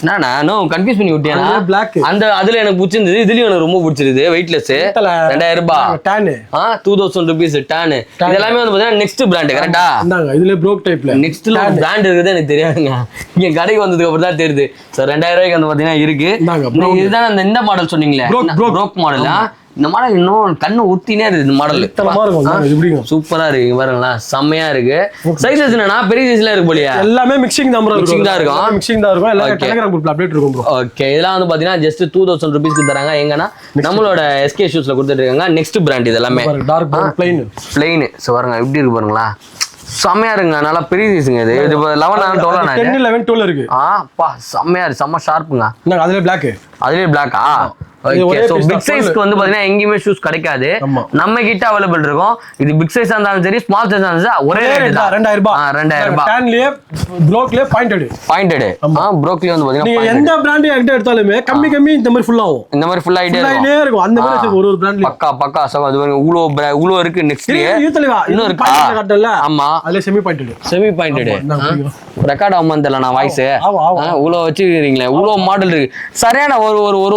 நானோ கன்ஃபியூஸ் பண்ணி விட்டியா? Black அந்த அதுல எனக்கு பிடிச்சிருந்தது, இதுலயும் எனக்கு ரொம்ப பிடிச்சிருது. வெயிட்லெஸ் 2000 ரூபாய் tan 2000 ரூபீஸ் டான். இதெல்லாம் வந்து பாத்தீங்கன்னா நெக்ஸ்ட் பிராண்ட் கரெக்ட்டா? இந்தாங்க இதுல ப்ரோக் டைப்ல நெக்ஸ்ட்ல பிராண்ட் இருக்குது எனக்கு தெரியாதுங்க. இங்க கடைக்கு வந்ததுக்கு அப்புறம் தான் தெரியுது. சோ 2000 ரூபாய்க்கு வந்து பாத்தீங்கன்னா இருக்கு. இதுதான் அந்த இந்த மாடல் சொன்னீங்களே, ப்ரோக் மாடலா? இந்த மாடல் இன்னும் கண்ணு ஊத்தினே இருக்கு. இந்த மாடல் சூப்பரா இருக்கு பாருங்களேன், செம்மையா இருக்கு. சைஸஸ் என்னன்னா பெரிய சைஸ்ல இருக்கு போலியா? எல்லாமே மிக்சிங் தான் ப்ரோ, மிக்சிங் தான் இருக்கும். எல்லாமே டெலிகிராம் குரூப்ல அப்டேட் இருக்கும் ப்ரோ. ஓகே இதெல்லாம் வந்து பாத்தீங்கன்னா ஜஸ்ட் 2000 ரூபீஸ்க்கு தராங்க. எங்கன்னா நம்மளோட எஸ்கே ஷூஸ்ல கொடுத்துட்டு இருக்காங்க. நெக்ஸ்ட் பிராண்ட் இது எல்லாமே டார்க் பிளைன். சோ பாருங்க எப்படி இருக்கு பாருங்களா, செம்மையா இருக்குங்க. நல்லா பெரிய சைஸ்ங்க. இது 11 12 10 11 12 இருக்கு. பா செம்மையா இருக்கு, செம்ம ஷார்ப்புங்க. அதுல பிளாக்கா? ஓகே சோ பிக் சைஸ்க்கு வந்து பாத்தீங்கன்னா எங்கயுமே ஷூஸ் கிடைக்காது, நம்ம கிட்ட அவைலபிள் இருக்கும். இது பிக் சைஸா இருந்தாலும் சரி ஸ்மால் சைஸா இருந்தாலும் சரி ஒரே ரேட் தான் 2000 ரூபாய். 2000 ரூபாய். டான்லயே ப்ரோக்லயே பாயிண்டட் ப்ரோக்லயே வந்து பாத்தீங்கன்னா நீங்க எந்த பிராண்ட் என்கிட்ட எடுத்தாலுமே கம்மி இந்த மாதிரி ஃபுல் ஆகும். இந்த மாதிரி ஃபுல் ஆயிட்டே இருக்கும். அந்த மாதிரி ஒரு பிராண்ட்ல பக்கா சோ அது உளோ இருக்கு. நெக்ஸ்ட் இன்னொரு காட்டல. ஆமா அதுல செமி பாயிண்டட் ரெக்கார்ட் ஆகாம தெரியல நான் வாய்ஸ் உளோ வச்சுக்கிறீங்களே. உளோ மாடல் இருக்கு சரியான.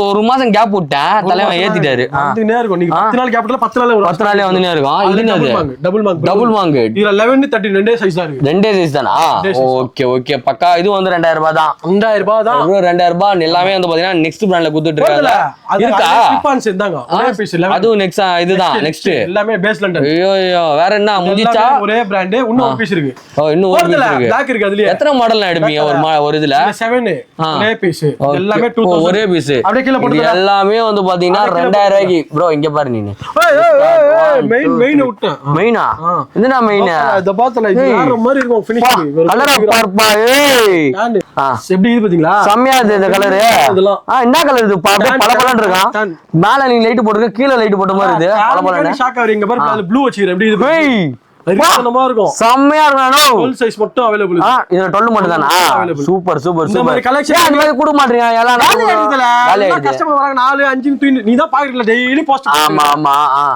ஒரு மாசம் கேப் விட்டேன், தலைவன் ஏத்திட்டாரு. வந்துனே இருக்கும். நீங்க 10 நாள் கேப்ல 10 நாளே வந்துனே இருக்கும். இது என்னது? Double Monk. இதுல 11 13 ரெண்டே சைஸ் தான் இருக்கு. ரெண்டே சைஸ் தானா? ஓகே பக்கா. இது வந்து 2000 ரூபாய் தான். 2000 ரூபாய் தான். 2000 ரூபாய் எல்லாமே வந்து பாத்தீங்கன்னா நெக்ஸ்ட் பிராண்ட்ல கொடுத்துட்டு இருக்காங்க. இருக்கா? ஸ்லிப்பான்ஸ் இருந்தாங்க. ஒரே பீஸ் 11. அதுவும் நெக்ஸ்ட் இதுதான் நெக்ஸ்ட். எல்லாமே பேஸ் லண்டன். ஐயோ வேற என்ன முடிச்சா? ஒரே பிராண்ட் இன்னும் ஒரு பீஸ் இருக்கு. இன்னும் ஒரு பீஸ் இருக்கு. Black இருக்கு. அதுல எத்தனை மாடல்ல எடுப்பீங்க ஒரு இதுல? 7 ஒரே பீஸ். எல்லாமே 2000 ஒரே பீஸ். அப்படியே கீழ போட்டு எல்லாமே வந்து பாத்தீங்கன்னா 2000 ரூபாய்க்கு. ப்ரோ இங்க பாரு நீ. மெயின் விட்டேன். மெயினா? என்னடா மெயின்? அத பார்த்தல இது வேற மாதிரி இருக்கும் ஃபினிஷிங். கலரா பார்ப்பா. ஏய் எப்படி இது பாத்தீங்களா? செம்மையா இருக்கு இந்த கலர். என்ன கலர் இது? பளபளன்னு இருக்கான். மேல நீ லைட் போட்டுருக்க, கீழ லைட் போட்ட மாதிரி இது. பளபளன்னு ஷாக் ஆவறீங்க பாரு. அதுல ப்ளூ வச்சிரேன். எப்படி இது? ஏய் ரிசனமா இருக்கும். செம்மையா இருக்குடா. 12 சைஸ் மட்டும் அவேலபிள். இது 12 மட்டும் தானா? சூப்பர். இந்த மாதிரி கலெக்ஷன் அந்த மாதிரி கொடுக்க மாட்டீங்க. எல்லாம் காலி கஸ்டமர் வராங்க 4 5 தூக்கி நீ தான் பாக்கெட்ல டெய்லி போஸ்ட். ஆமா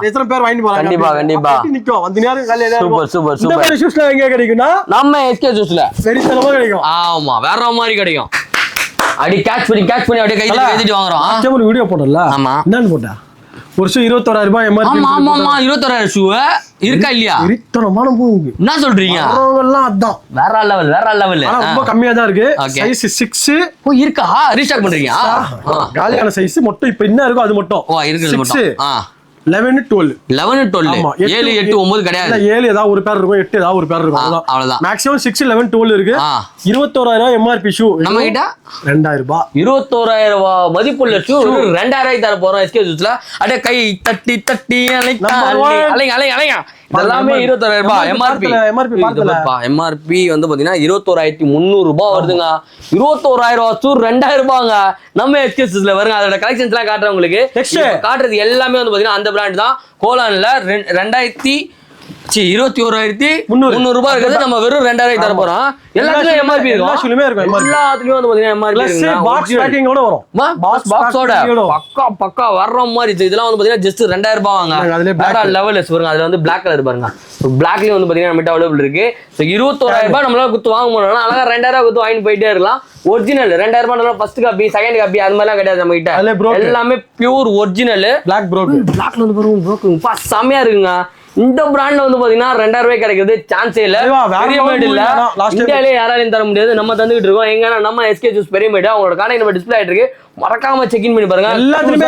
எத்தனை பேர் வாங்கி போறாங்க? கண்டிப்பா நிக்கும். அந்த நேரம் காலையில சூப்பர். இந்த மாதிரி ஷூஸ்ல எங்க கிடைக்கும்னா நம்ம எஸ்கே ஷூஸ்ல வெரிசனமா கிடைக்கும். ஆமா வேற மாதிரி கிடைக்கும். அடி கேட்ச் பண்ணி அப்படியே கையில ஏத்திட்டு வாங்குறோம். கஸ்டமர் வீடியோ போடல. ஆமா என்னன்னு போட்டா? ஒரு ஷூ 21000 ரூபாய் எம்ஆர்பி. ஆமா 21000 ஷூ இருக்கா இல்லையா? இரித்தனமான போகுது. என்ன சொல்றீங்க? எல்லாம் அதான் வேற லெவல். ஆனா ரொம்ப கம்மியா தான் இருக்கு. சைஸ் 6 இருக்கா? ரீஸ்டாக் பண்றீங்க? காலியான சைஸ் மட்டும் இப்ப என்ன இருக்கோ அது மட்டும். இருக்குது மட்டும். 11 12 7 8 9 கிடையாது. 7 ஏதாவது ஒரு பேர் இருக்கும், 8 ஏதாவது ஒரு பேர் இருக்கும். அவ்வளவுதான். மேக்ஸிமம் 6 11 12 இருக்கு. 21000 எம்ஆர்பி ஷூ நம்ம கிட்ட 2000 ரூபாய். 21000 ரூபாய் மதிப்புள்ள ஷூ 2000 தர போறோம் எஸ்கே ஷூஸ்ல. அப்படியே கை தட்டி அலைங்க எல்லாமே 21000 ரூபாய் எம்ஆர்பி. எம்ஆர்பி வந்து பாத்தீங்கன்னா 21300 ரூபாய் வருதுங்க. 21000 ஷூ 2000 ரூபாங்க. நம்ம எஸ்கே ஷூஸ்ல வருங்க. அதோட கலெக்ஷன்ஸ் எல்லாம் காட்டுறேன் உங்களுக்கு. காட்டுறது எல்லாமே வந்து பாத்தீங்கன்னா அந்த பிராண்ட் தான். கோலான்ல 21300 ரூபாய் இருக்குது. நம்ம வெறும் 2000 தர போறோம். எல்லாத்துலயும் எம்ஆர்பி இருக்கும். எல்லாத்துலயும் வந்து பாத்தீங்கன்னா எம்ஆர்பி இருக்கு. பாக்ஸ் பேக்கிங்கோட வரும். பாக்ஸோட பக்கா வர்ற மாதிரி. இதெல்லாம் வந்து பாத்தீங்கன்னா ஜஸ்ட் 2000 ரூபாய் வாங்க. வேற லெவல் பாருங்க. அதுல வந்து Black கலர் பாருங்க. Blackலயும் வந்து பாத்தீங்கன்னா நம்ம அவைலபிள் இருக்கு. 21000 ரூபாய் நம்மளால குத்து வாங்க முடியல. அழகா 2000 குத்து வாங்கி போயிட்டே இருக்கலாம். ஒரிஜினல் 2000 ரூபாய் ஃபர்ஸ்ட் காப்பி செகண்ட் காப்பி அது மாதிரிலாம் கிடையாது நம்ம கிட்ட. எல்லாமே பியூர் ஒரிஜினல். Blackல வந்து பாருங்க செமையா இருக்குங்க. இந்த பிராண்ட்ல வந்து பாத்தீங்கன்னா 2000 ரூபாய் கிடைக்கிறது சான்ஸே இல்ல. பெரியமேட் இல்ல, இந்தியாவிலே யாராலையும் தர முடியாது. நம்ம தந்துகிட்டு இருக்கோம். எங்கன்னா நம்ம எஸ்கே ஷூஸ் பெரியமேட். அவங்களோட கான்டாக்ட் நம்பர் டிஸ்ப்ளே ஆயிட்டு இருக்கு. மறக்காம செக் இன் பண்ணி பாருங்க. எல்லாத்துலயுமே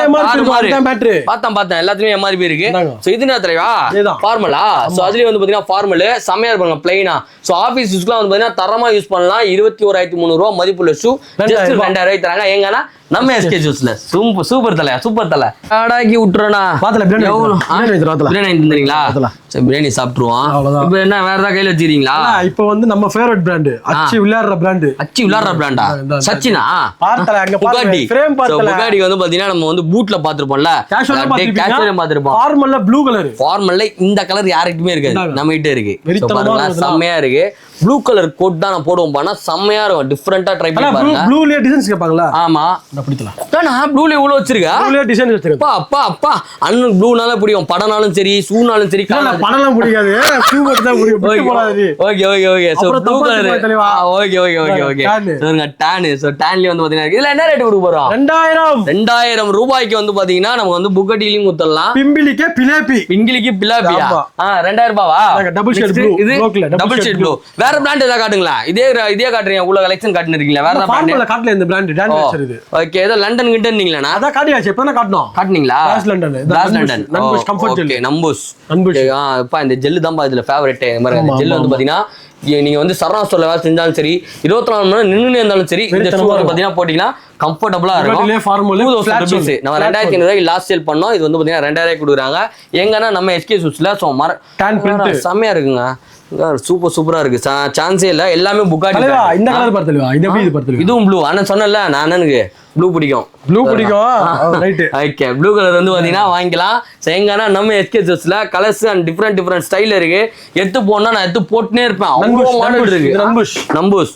பார்த்தேன் எல்லாத்துலயும் MRP இருக்கு. சோ இது என்ன தலைவா ஃபார்மலா. சோ அதுலயே வந்து பாத்தீங்கன்னா ஃபார்மல் செமையா இருப்பாங்க பிளைனா. சோ ஆபீஸ் யூஸ்க்குலாம் வந்து பாத்தீங்கன்னா தரமா யூஸ் பண்ணலாம். 21,300 ரூபாய் மதிப்புள்ள ஷூ ஜஸ்ட் 2000 ரூபாய்க்கு தராங்க. எங்கன்னா நம்ம SK ஜூஸ்ல சூப்பர் தலை சூப்பர் தலை ஆடாக்கி விட்டுறனா. பிரியாணி தந்தீங்களா? பிரியாணி சாப்பிட்டுருவோம். இப்போ என்ன வேற ஏதாவது கையில வச்சிருக்கீங்களா? இப்போ வந்து நம்ம ஃபேவரட் பிராண்ட் அச்சி விளையாடுற பிராண்டா சச்சினா புகாட்டி. புகாட்டி வந்து பாத்தீங்கன்னா நம்ம வந்து பூட்ல பாத்துருப்போம்ல, கேஷுவலா பாத்துருப்போம். ஃபார்மல்ல ப்ளூ கலர். ஃபார்மல்ல இந்த கலர் யாருக்குமே இருக்காது, நம்ம கிட்ட இருக்கு. பாருங்க செம்மையா இருக்கு. ப்ளூ கலர் கோட் தான் நான் போடுவோம். பண்ணா செம்மையா இருக்கும். டிஃபரெண்டா ட்ரை பண்ணி பாருங்க. ப்ளூலயே டிசைன்ஸ் கேட்பாங்களா? ஆமா அப்படிக்கலாம். நான் ப்ளூல இவ்வளவு வச்சிருக்கேன். ப்ளூலயே டிசைன் வச்சிருக்கேன். அப்பா அண்ணன் ப்ளூனால பிடிக்கும். படனாலும் சரி ஷூனாலும் சரி. படம்லாம் பிடிக்காது, ஷூ மட்டும் தான் பிடிக்கும். Okay so blue colour. Okay சொல்லுங்க. டான். சோ டான்ல வந்து பாத்தீங்கன்னா இதுல என்ன ரேட் கொடுக்க போறோம்? 2000 ரூபாய்க்கு வந்து பாத்தீங்கன்னா நம்ம வந்து புகட்டிலயும் குத்தலாம். பிங்கிலிக்கு பிலாப்பியா 2000 ரூபாவா? Double shade blue. இது டபுள் ஷேட் ப்ளூ. வேற பிராண்ட் ஏதாவது காட்டுங்களா? இதே காட்டுறீங்க. உள்ள கலெக்ஷன் காட்டுறீங்களா? வேற ஃபார்மல்ல காட்டல இந்த பிராண்ட் டான் வச்சிருது. ஓகே ஏதோ லண்டன் கிட்டன்னீங்களா? அத காட்டியாச்சு. எப்பனா காட்டுனீங்களா? லண்டன் நம்புஷ் கம்ஃபர்ட் ஜெல். நம்புஷ் அப்பா இந்த ஜெல் தான் இதுல ஃபேவரட். இந்த மாதிரி அந்த ஜெல் வந்து பாத்தீங்கன்னா நீங்க வந்து சரணா ஸ்டோர்ல வேலை செஞ்சாலும் சரி, 24 மணி நேரம் நின்று இருந்தாலும் சரி, இந்த ஷூ வந்து பாத்தீங்கன்னா போட்டீங்கன்னா கம்ஃபர்டபுளா இருக்கும். நம்ம 2500 ரூபாய்க்கு லாஸ்ட் சேல் பண்ணோம். இது வந்து பாத்தீங்கன்னா 2000 ரூபாய்க்கு கொடுக்குறாங்க. எங்கன்னா நம்ம SK ஜூஸ்ல செம்மையா இருக்குங்க. சூப்பரா இருக்கு. சான்ஸே இல்ல. எல்லாமே புகாட்டி. இந்த கலர் பார்த்தலைவா? இது எப்படி இது பார்த்தலைவா? இதுவும் ப்ளூ. அண்ணன் சொன்னல நான் அண்ணனுக்கு ப்ளூ பிடிக்கும். ரைட். ஓகே ப்ளூ கலர் வந்து பாத்தீங்கன்னா வாங்கிக்கலாம். எங்கன்னா நம்ம SK ஜூஸ்ல கலர்ஸ் அண்ட் டிஃபரெண்ட் ஸ்டைல் இருக்கு. எடுத்து போனா நான் எடுத்து போட்டுனே இருப்பேன். அவ்வளவு மாடல் இருக்கு. நம்புஷ்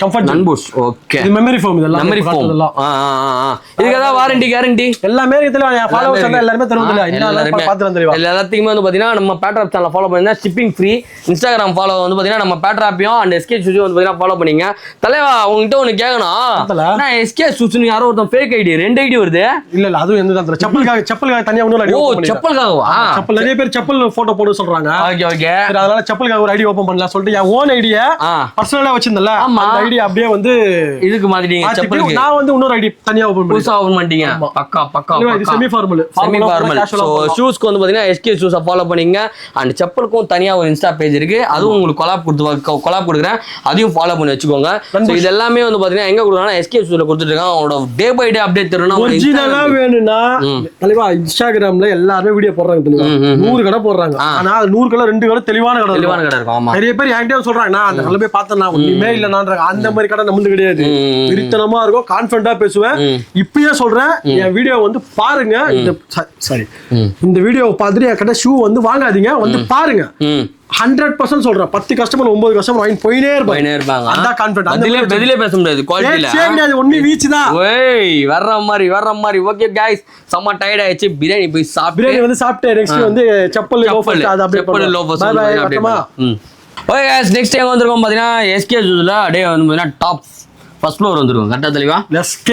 கம்ஃபர்ட் நம்புஷ். ஓகே இது மெமரி ஃபோம். இதெல்லாம் மெமரி ஃபோம். இதுக்கு ஏதாவது வாரண்டி கேரண்டி எல்லாமே இதுல ஃபாலோவர்ஸ் எல்லாரும் தருவாங்க. எல்லாத்தையுமே வந்து பாத்தீங்கன்னா நம்ம பேட்டர் ஆப் சேனலை ஃபாலோ பண்ணினா ஷிப்பிங் ஃப்ரீ. இன்ஸ்டாகிராம் ஃபாலோ வந்து பாத்தீங்கன்னா நம்ம பேட்டர் ஆப்பையும் அண்ட் SK ஜூஸ் வந்து பாத்தீங்கன்னா ஃபாலோ பண்ணீங்க. தலைவா உங்ககிட்ட ஒன்னு கேட்கணும். நான் SK ஜூஸ் யாரோ ஒருத்தன் ஃபேக் ஐடி 2 ஐடி வருது. இல்ல அது எந்த செப்பலுக்காக தனியா இன்னொரு ஐடி ஓபன் பண்ணி. செப்பலுக்காகவா? செப்பல் நிறைய பேர் செப்பல் போட்டோ போட சொல்றாங்க. ஓகே அதனால செப்பலுக்காக ஒரு ஐடி ஓபன் பண்ணலாம் சொல்லிட்டு என் ஓன் ஐடியா பர்சனலா வச்சிருந்தல அந்த ஐடி அப்படியே வந்து இதுக்கு மாதிரிங்க செப்பலுக்கு நான் வந்து இன்னொரு ஐடி தனியா ஓபன் பண்ணி புதுசா ஓபன் பண்ணிட்டீங்க. பக்கா இது செமி ஃபார்மல். சோ ஷூஸ்க்கு வந்து பாத்தீங்கன்னா SK ஷூஸ் ஃபாலோ பண்ணீங்க. அண்ட் செப்பலுக்கும் தனியா ஒரு இன்ஸ்டா பேஜ் இருக்கு. அதுவும் உங்களுக்கு கொலாப் கொடுக்குறேன். அதையும் ஃபாலோ பண்ணி வச்சுக்கோங்க. சோ இது எல்லாமே வந்து பாத்தீங்கன்னா எங்க கொடுக்குறாங்கன்னா SK ஷூஸ்ல கொடுத்துட்டு இருக்காங்க. அவங்களோட டே பை டே அப்டேட் தரணும். ஒரிஜினலா வேணும்னா தலைவா இன்ஸ்டாகிராம்ல எல்லாரும் வீடியோ போடுறாங்க தெரியுமா? 100 கடை போடுறாங்க. ஆனா 100 கடை 2 கடை தெளிவான கடை இருக்கும். ஆமா நிறைய பேர் என்கிட்ட சொல்றாங்க நான் அந்த கடை போய் பார்த்தேன் ஒண்ணுமே இல்லைனான்றாங்க. அந்த மாதிரி கடை நம்மளுக்கு கிடையாது. விரித்தனமா இருக்கும். கான்ஃபிடண்டா பேசுவேன். இப்பயே சொல்றேன் என் வீடியோ வந்து பாருங்க. இந்த வீடியோவை பார்த்துட்டு என் கடை ஷூ வந்து வாங்காதீங்க, வந்து பாருங்க. 100% சொல்றேன். 10 கஸ்டமர் 9 கஸ்டமர் வாங்கி போயினே இருப்பாங்க. அதான் கான்ஃபிடன்ட். அதுல பேச முடியாது. குவாலிட்டில சேங்கடாது ஒண்ணு வீச் தான். ஏய் வர்ற மாதிரி. ஓகே गाइस செம்ம டயர்ட் ஆயிச்சு. பிரியாணி போய் பிரியாணி வந்து சாப்பிட்டு நெக்ஸ்ட் வந்து செப்பல் லோஃபர்ஸ் அது அப்படியே செப்பல் லோஃபர்ஸ் அப்படியே. ஓகே गाइस நெக்ஸ்ட் டைம் வந்திருக்கோம் பாத்தீங்கன்னா SK ஜூஸ்ல அப்படியே வந்து பாத்தீங்கன்னா டாப் ஃபர்ஸ்ட் ஃப்ளோர் வந்துரும். கரெக்ட்டா தெளிவா? SK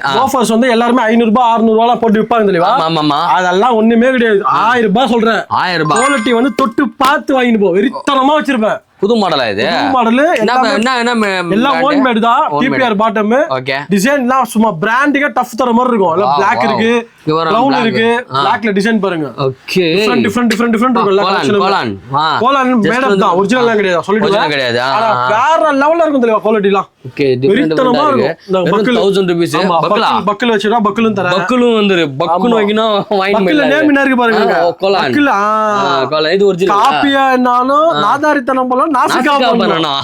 லோஃபர்ஸ் வந்து எல்லாரும் 500 ரூபாய் 600 ரூபாய் போட்டு விப்பாங்க தெளிவா? ஆமா. அதெல்லாம் ஒண்ணுமே கிடையாது. 1000 ரூபாய் சொல்றேன். 1000 ரூபாய் குவாலிட்டி வந்து தொட்டு பார்த்து வாங்கிட்டு போ. வெறித்தனமா வச்சிருப்பேன். புது மாடலா இது? புது மாடல். எல்லாம் ஓன் மேட் தான். TPR bottom. ஓகே டிசைன்லாம் சும்மா பிராண்டிங்கா டஃப் தர மாதிரி இருக்கும். எல்லாம் Black இருக்கு, ப்ரௌன் இருக்கு. Blackல டிசைன் பாருங்க. ஓகே டிஃபரண்ட் இருக்கும். கோலான் மேடம் தான். ஒரிஜினல்லாம் கிடையாது சொல்லிடுவேன். கிடையாது. ஆனா வேற லெவல்ல இருக்கும் தெளிவா குவாலிட்டிலாம். ஓகே வெறித்தனமா இருக்கும். இந்த 1000 ரூபீஸ் பக்கல் வச்சா பக்கலும் தரேன். பக்கலும் வந்துரு. பக்கல் வாங்கினா வாங்கி பக்கல் நேம் என்ன இருக்கு பாருங்க. கோலான் இது ஒரிஜினல். காப்பியா என்னாலும் நாதாரித்தனம் போல நாசிகா பண்ணனும்.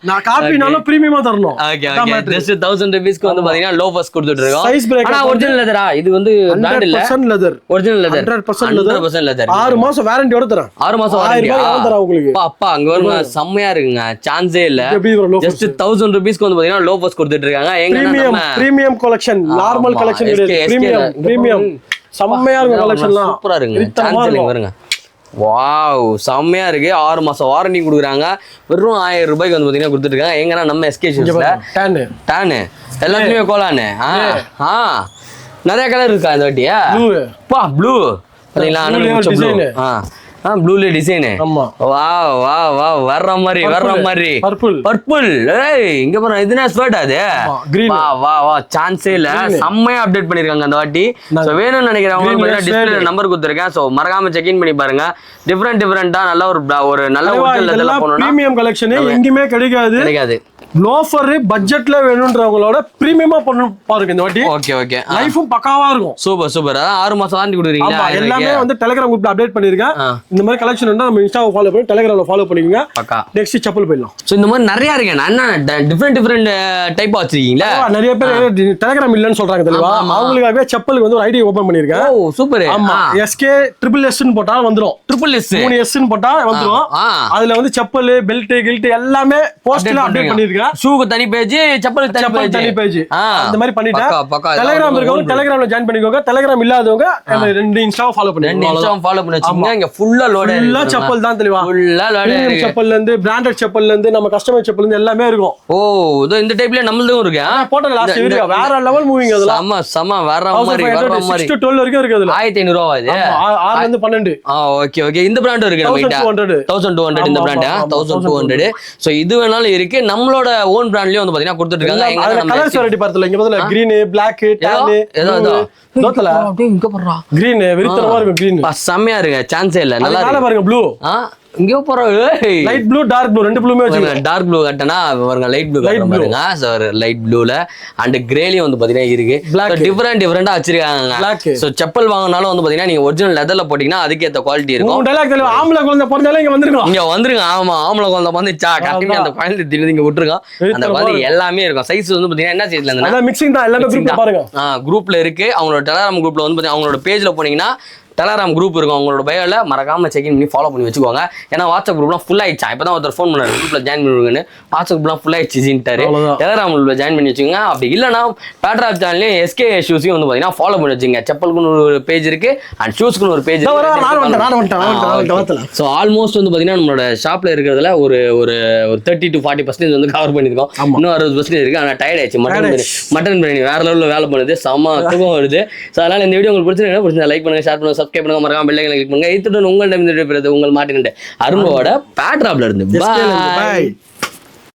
நான் காப்பினாலும் பிரீமியமா தரணும். ஓகே ஜஸ்ட் 1000 ரூபீஸ்க்கு வந்து பாத்தீங்கன்னா லோஃபர்ஸ் கொடுத்துட்டு இருக்கோம். ஆனா ஒரிஜினல் லெதரா? இது வந்து பிராண்ட் இல்ல. 100% லெதர். Original leather. 100% லெதர். 6 மாசம் வாரண்டியோட தரேன். 6 மாசம் வாரண்டி தரேன் உங்களுக்கு. அப்பா அங்க வருங்க செம்மையா இருக்குங்க. சான்ஸே இல்ல. ஜஸ்ட் 1000 ரூபீஸ்க்கு வந்து பாத்தீங்கன்னா லோஃபர்ஸ் கொடுத்துட்டு இருக்காங்க. எங்க பிரீமியம் கலெக்ஷன், நார்மல் கலெக்ஷன் கிடையாது. பிரீமியம் செம்மையா இருக்கு கலெக்ஷன்லாம். சூப்பரா இருக்குங்க. சான்ஸ் இல்ல பாருங்க. வாவ் செம்மையா இருக்கு. 6 மாசம் வாரண்டி கொடுக்குறாங்க. வெறும் 1000 ரூபாய்க்கு வந்து பாத்தீங்கன்னா கொடுத்துட்டு இருக்காங்க. எங்கன்னா நம்ம SK ஜூஸ்ல டான் எல்லாத்துலயுமே கோலானு. நிறைய கலர் இருக்கா இந்த வாட்டியா? ப்ளூ பாத்தீங்களா? ப்ளூல டிசைன். ஆமா வா வா வா வர்ற மாதிரி பர்பிள். ஏய் இங்க பாரு இதுனா ஸ்வர்ட் அது. வா வா வா சான்ஸே இல்ல. செம்மையா அப்டேட் பண்ணிருக்காங்க அந்த வாட்டி. சோ வேணும்னு நினைக்கிறவங்க பாத்தீங்கன்னா டிஸ்ப்ளேல நம்பர் கொடுத்திருக்கேன். சோ மறக்காம செக் இன் பண்ணி பாருங்க. டிஃபரெண்டா நல்ல ஒரு நல்ல ஒரிஜினல் லெதர்ல போணும்னா பிரீமியம் கலெக்ஷன் எங்கயுமே கிடைக்காது. லோஃபர் பட்ஜெட்ல வேணும்ன்றவங்களோட பிரீமியமா பண்ணு பாருங்க இந்த வாட்டி. ஓகே லைஃபும் பக்காவா இருக்கும். சூப்பர். அதான் 6 மாசம் வாரண்டி கொடுக்குறீங்களா? எல்லாமே வந்து டெலிகிராம் குரூப்ல அப்டேட் பண்ணிருக்கேன். இந்த மாதிரி கலெக்ஷன் இருந்தா நம்ம இன்ஸ்டாவை ஃபாலோ பண்ணி டெலிகிராம்ல ஃபாலோ பண்ணிக்கோங்க. பக்கா. நெக்ஸ்ட் செப்பல் போயிடலாம். சோ இந்த மாதிரி நிறைய இருக்கு. என்ன டிஃபரெண்ட் டைப் வச்சிருக்கீங்களா? நிறைய பேர் டெலிகிராம் இல்லன்னு சொல்றாங்க தெளிவா. அவங்களுக்காகவே செப்பலுக்கு வந்து ஒரு ஐடி ஓபன் பண்ணிருக்கேன். ஓ சூப்பர். ஆமா SK SSS ன்னு போட்டா வந்துரும். SSS 3S ன்னு போட்டா வந்துரும். அதுல வந்து செப்பல் பெல்ட் கில்ட் எல்லாமே போஸ்ட்ல அப்டேட் பண்ணிருக்கேன். ஷூக்கு தனி பேஜ், செப்பல் தனி பேஜ். அந்த மாதிரி பண்ணிட்டேன். டெலிகிராம் இருக்கவங்க டெலிகிராம்ல ஜாயின் பண்ணிக்கோங்க. டெலிகிராம் இல்லாதவங்க ரெண்டு இன்ஸ்டாவை ஃபாலோ பண்ணுங்க. வச்சுக்கோங்க. இங்க ஃபுல்லா செப்பல் தான் தெளிவா. ஃபுல்லா லோட் செப்பல்ல இருந்து பிராண்டட் செப்பல்ல இருந்து நம்ம கஸ்டமைஸ் செப்பல் இருந்து எல்லாமே இருக்கும். ஓ இதோ இந்த டைப்ல நம்மளதும் இருக்கு. போட்ட லாஸ்ட் வீடியோ வேற லெவல் மூவிங் அதெல்லாம். செம வேற மாதிரி 6 to 12 வரைக்கும் இருக்கு. அதுல 1500 ரூபாய் இது. 6 ல இருந்து 12. ஓகே இந்த பிராண்ட் இருக்கு நம்ம கிட்ட. 1200 இந்த பிராண்ட். 1200. சோ இது வேணாலும் இருக்கு. நம்மளோட ஓன் பிராண்ட்லயே வந்து பாத்தீங்கன்னா கொடுத்துட்டு இருக்காங்க. எங்க கலர்ஸ் வெரைட்டி பார்த்தல இங்க முதல்ல green, black, tan ஏதோ தோத்தல அப்படியே இங்க போறா. green விரித்தனமா இருக்கும். green செம்மையா இருக்கு. சான்ஸே இல்ல. நல்லா இருக்கு. பாருங்க ப்ளூ. இங்க போற லைட் ப்ளூ டார்க் ப்ளூ ரெண்டு ப்ளூமே வச்சிருக்காங்க. டார்க் ப்ளூ கட்டனா பாருங்க லைட் ப்ளூ கட்டற பாருங்க. சோ லைட் ப்ளூல அண்ட் கிரேலயும் வந்து பாத்தீங்கன்னா இருக்கு. டிஃபரெண்டா வச்சிருக்காங்க. சோ செப்பல் வாங்குனாலும் வந்து பாத்தீங்கன்னா நீங்க ஒரிஜினல் லெதர்ல போட்டீங்கன்னா அதுக்கு ஏத்த குவாலிட்டி இருக்கும். உங்க டயலாக் தெளிவா. ஆம்பளை குழந்தை பிறந்தாலே இங்க வந்துருங்க. ஆமா ஆம்பளை குழந்தை வந்துச்சா கட்டிங்க அந்த குழந்தை திடீர்னு இங்க விட்டுருங்க. அந்த மாதிரி எல்லாமே இருக்கும். சைஸ் வந்து பாத்தீங்கன்னா என்ன சைஸ்ல இருந்தா அத மிக்சிங் தான். எல்லாமே குரூப்ல பாருங்க. குரூப்ல இருக்கு. அவங்களோட டெலிகிராம் குரூப்ல வந்து பாத்தீங்கன்னா அவங்களோட பேஜ்ல போனீங்கன்னா டெலிகிராம் குரூப் இருக்கும். அவங்களோட பயோல மறக்காம செக் இன் பண்ணி ஃபாலோ பண்ணி வச்சுக்கோங்க. ஏன்னா வாட்ஸ்அப் குரூப்லாம் ஃபுல் ஆயிடுச்சா. இப்பதான் ஒருத்தர் ஃபோன் பண்ணாரு குரூப்ல ஜாயின் பண்ணுவாங்கன்னு. வாட்ஸ்அப் குரூப்லாம் ஃபுல் ஆயிடுச்சுட்டாரு. டெலிகிராம் குரூப்ல ஜாயின் பண்ணி வச்சுக்கோங்க. அப்படி இல்லைன்னா பேட்ராப் சேனல்லையும் SK ஷூஸையும் வந்து பாத்தீங்கன்னா ஃபாலோ பண்ணி வச்சுங்க. செப்பலுக்குன்னு ஒரு பேஜ் இருக்கு அண்ட் ஷூஸ்க்குன்னு ஒரு பேஜ் இருக்கு. ஸோ ஆல்மோஸ்ட் வந்து பாத்தீங்கன்னா நம்மளோட ஷாப்ல இருக்கிறதுல ஒரு 30 to 40% வந்து கவர் பண்ணிருக்கோம். இன்னும் 60% இருக்கு. ஆனால் டயர்ட் ஆயிடுச்சு. மட்டன் பிரியாணி வேற லெவலில் வேலை பண்ணுது. செம்ம தூக்கம் வருது. ஸோ அதனால இந்த வீடியோ உங்களுக்கு பிடிச்சிருந்தா லைக் பண்ணுங்க, ஷேர் பண்ணுங்க, சப்ஸ்கிரைப் பண்ணுங்க, மறக்காம பெல் ஐகானை கிளிக் பண்ணுங்க. இத்துடன் உங்கள் டைம் உங்கள் மாட்டினு அரும்போட பேட்ராப்ல இருந்து. பாய்.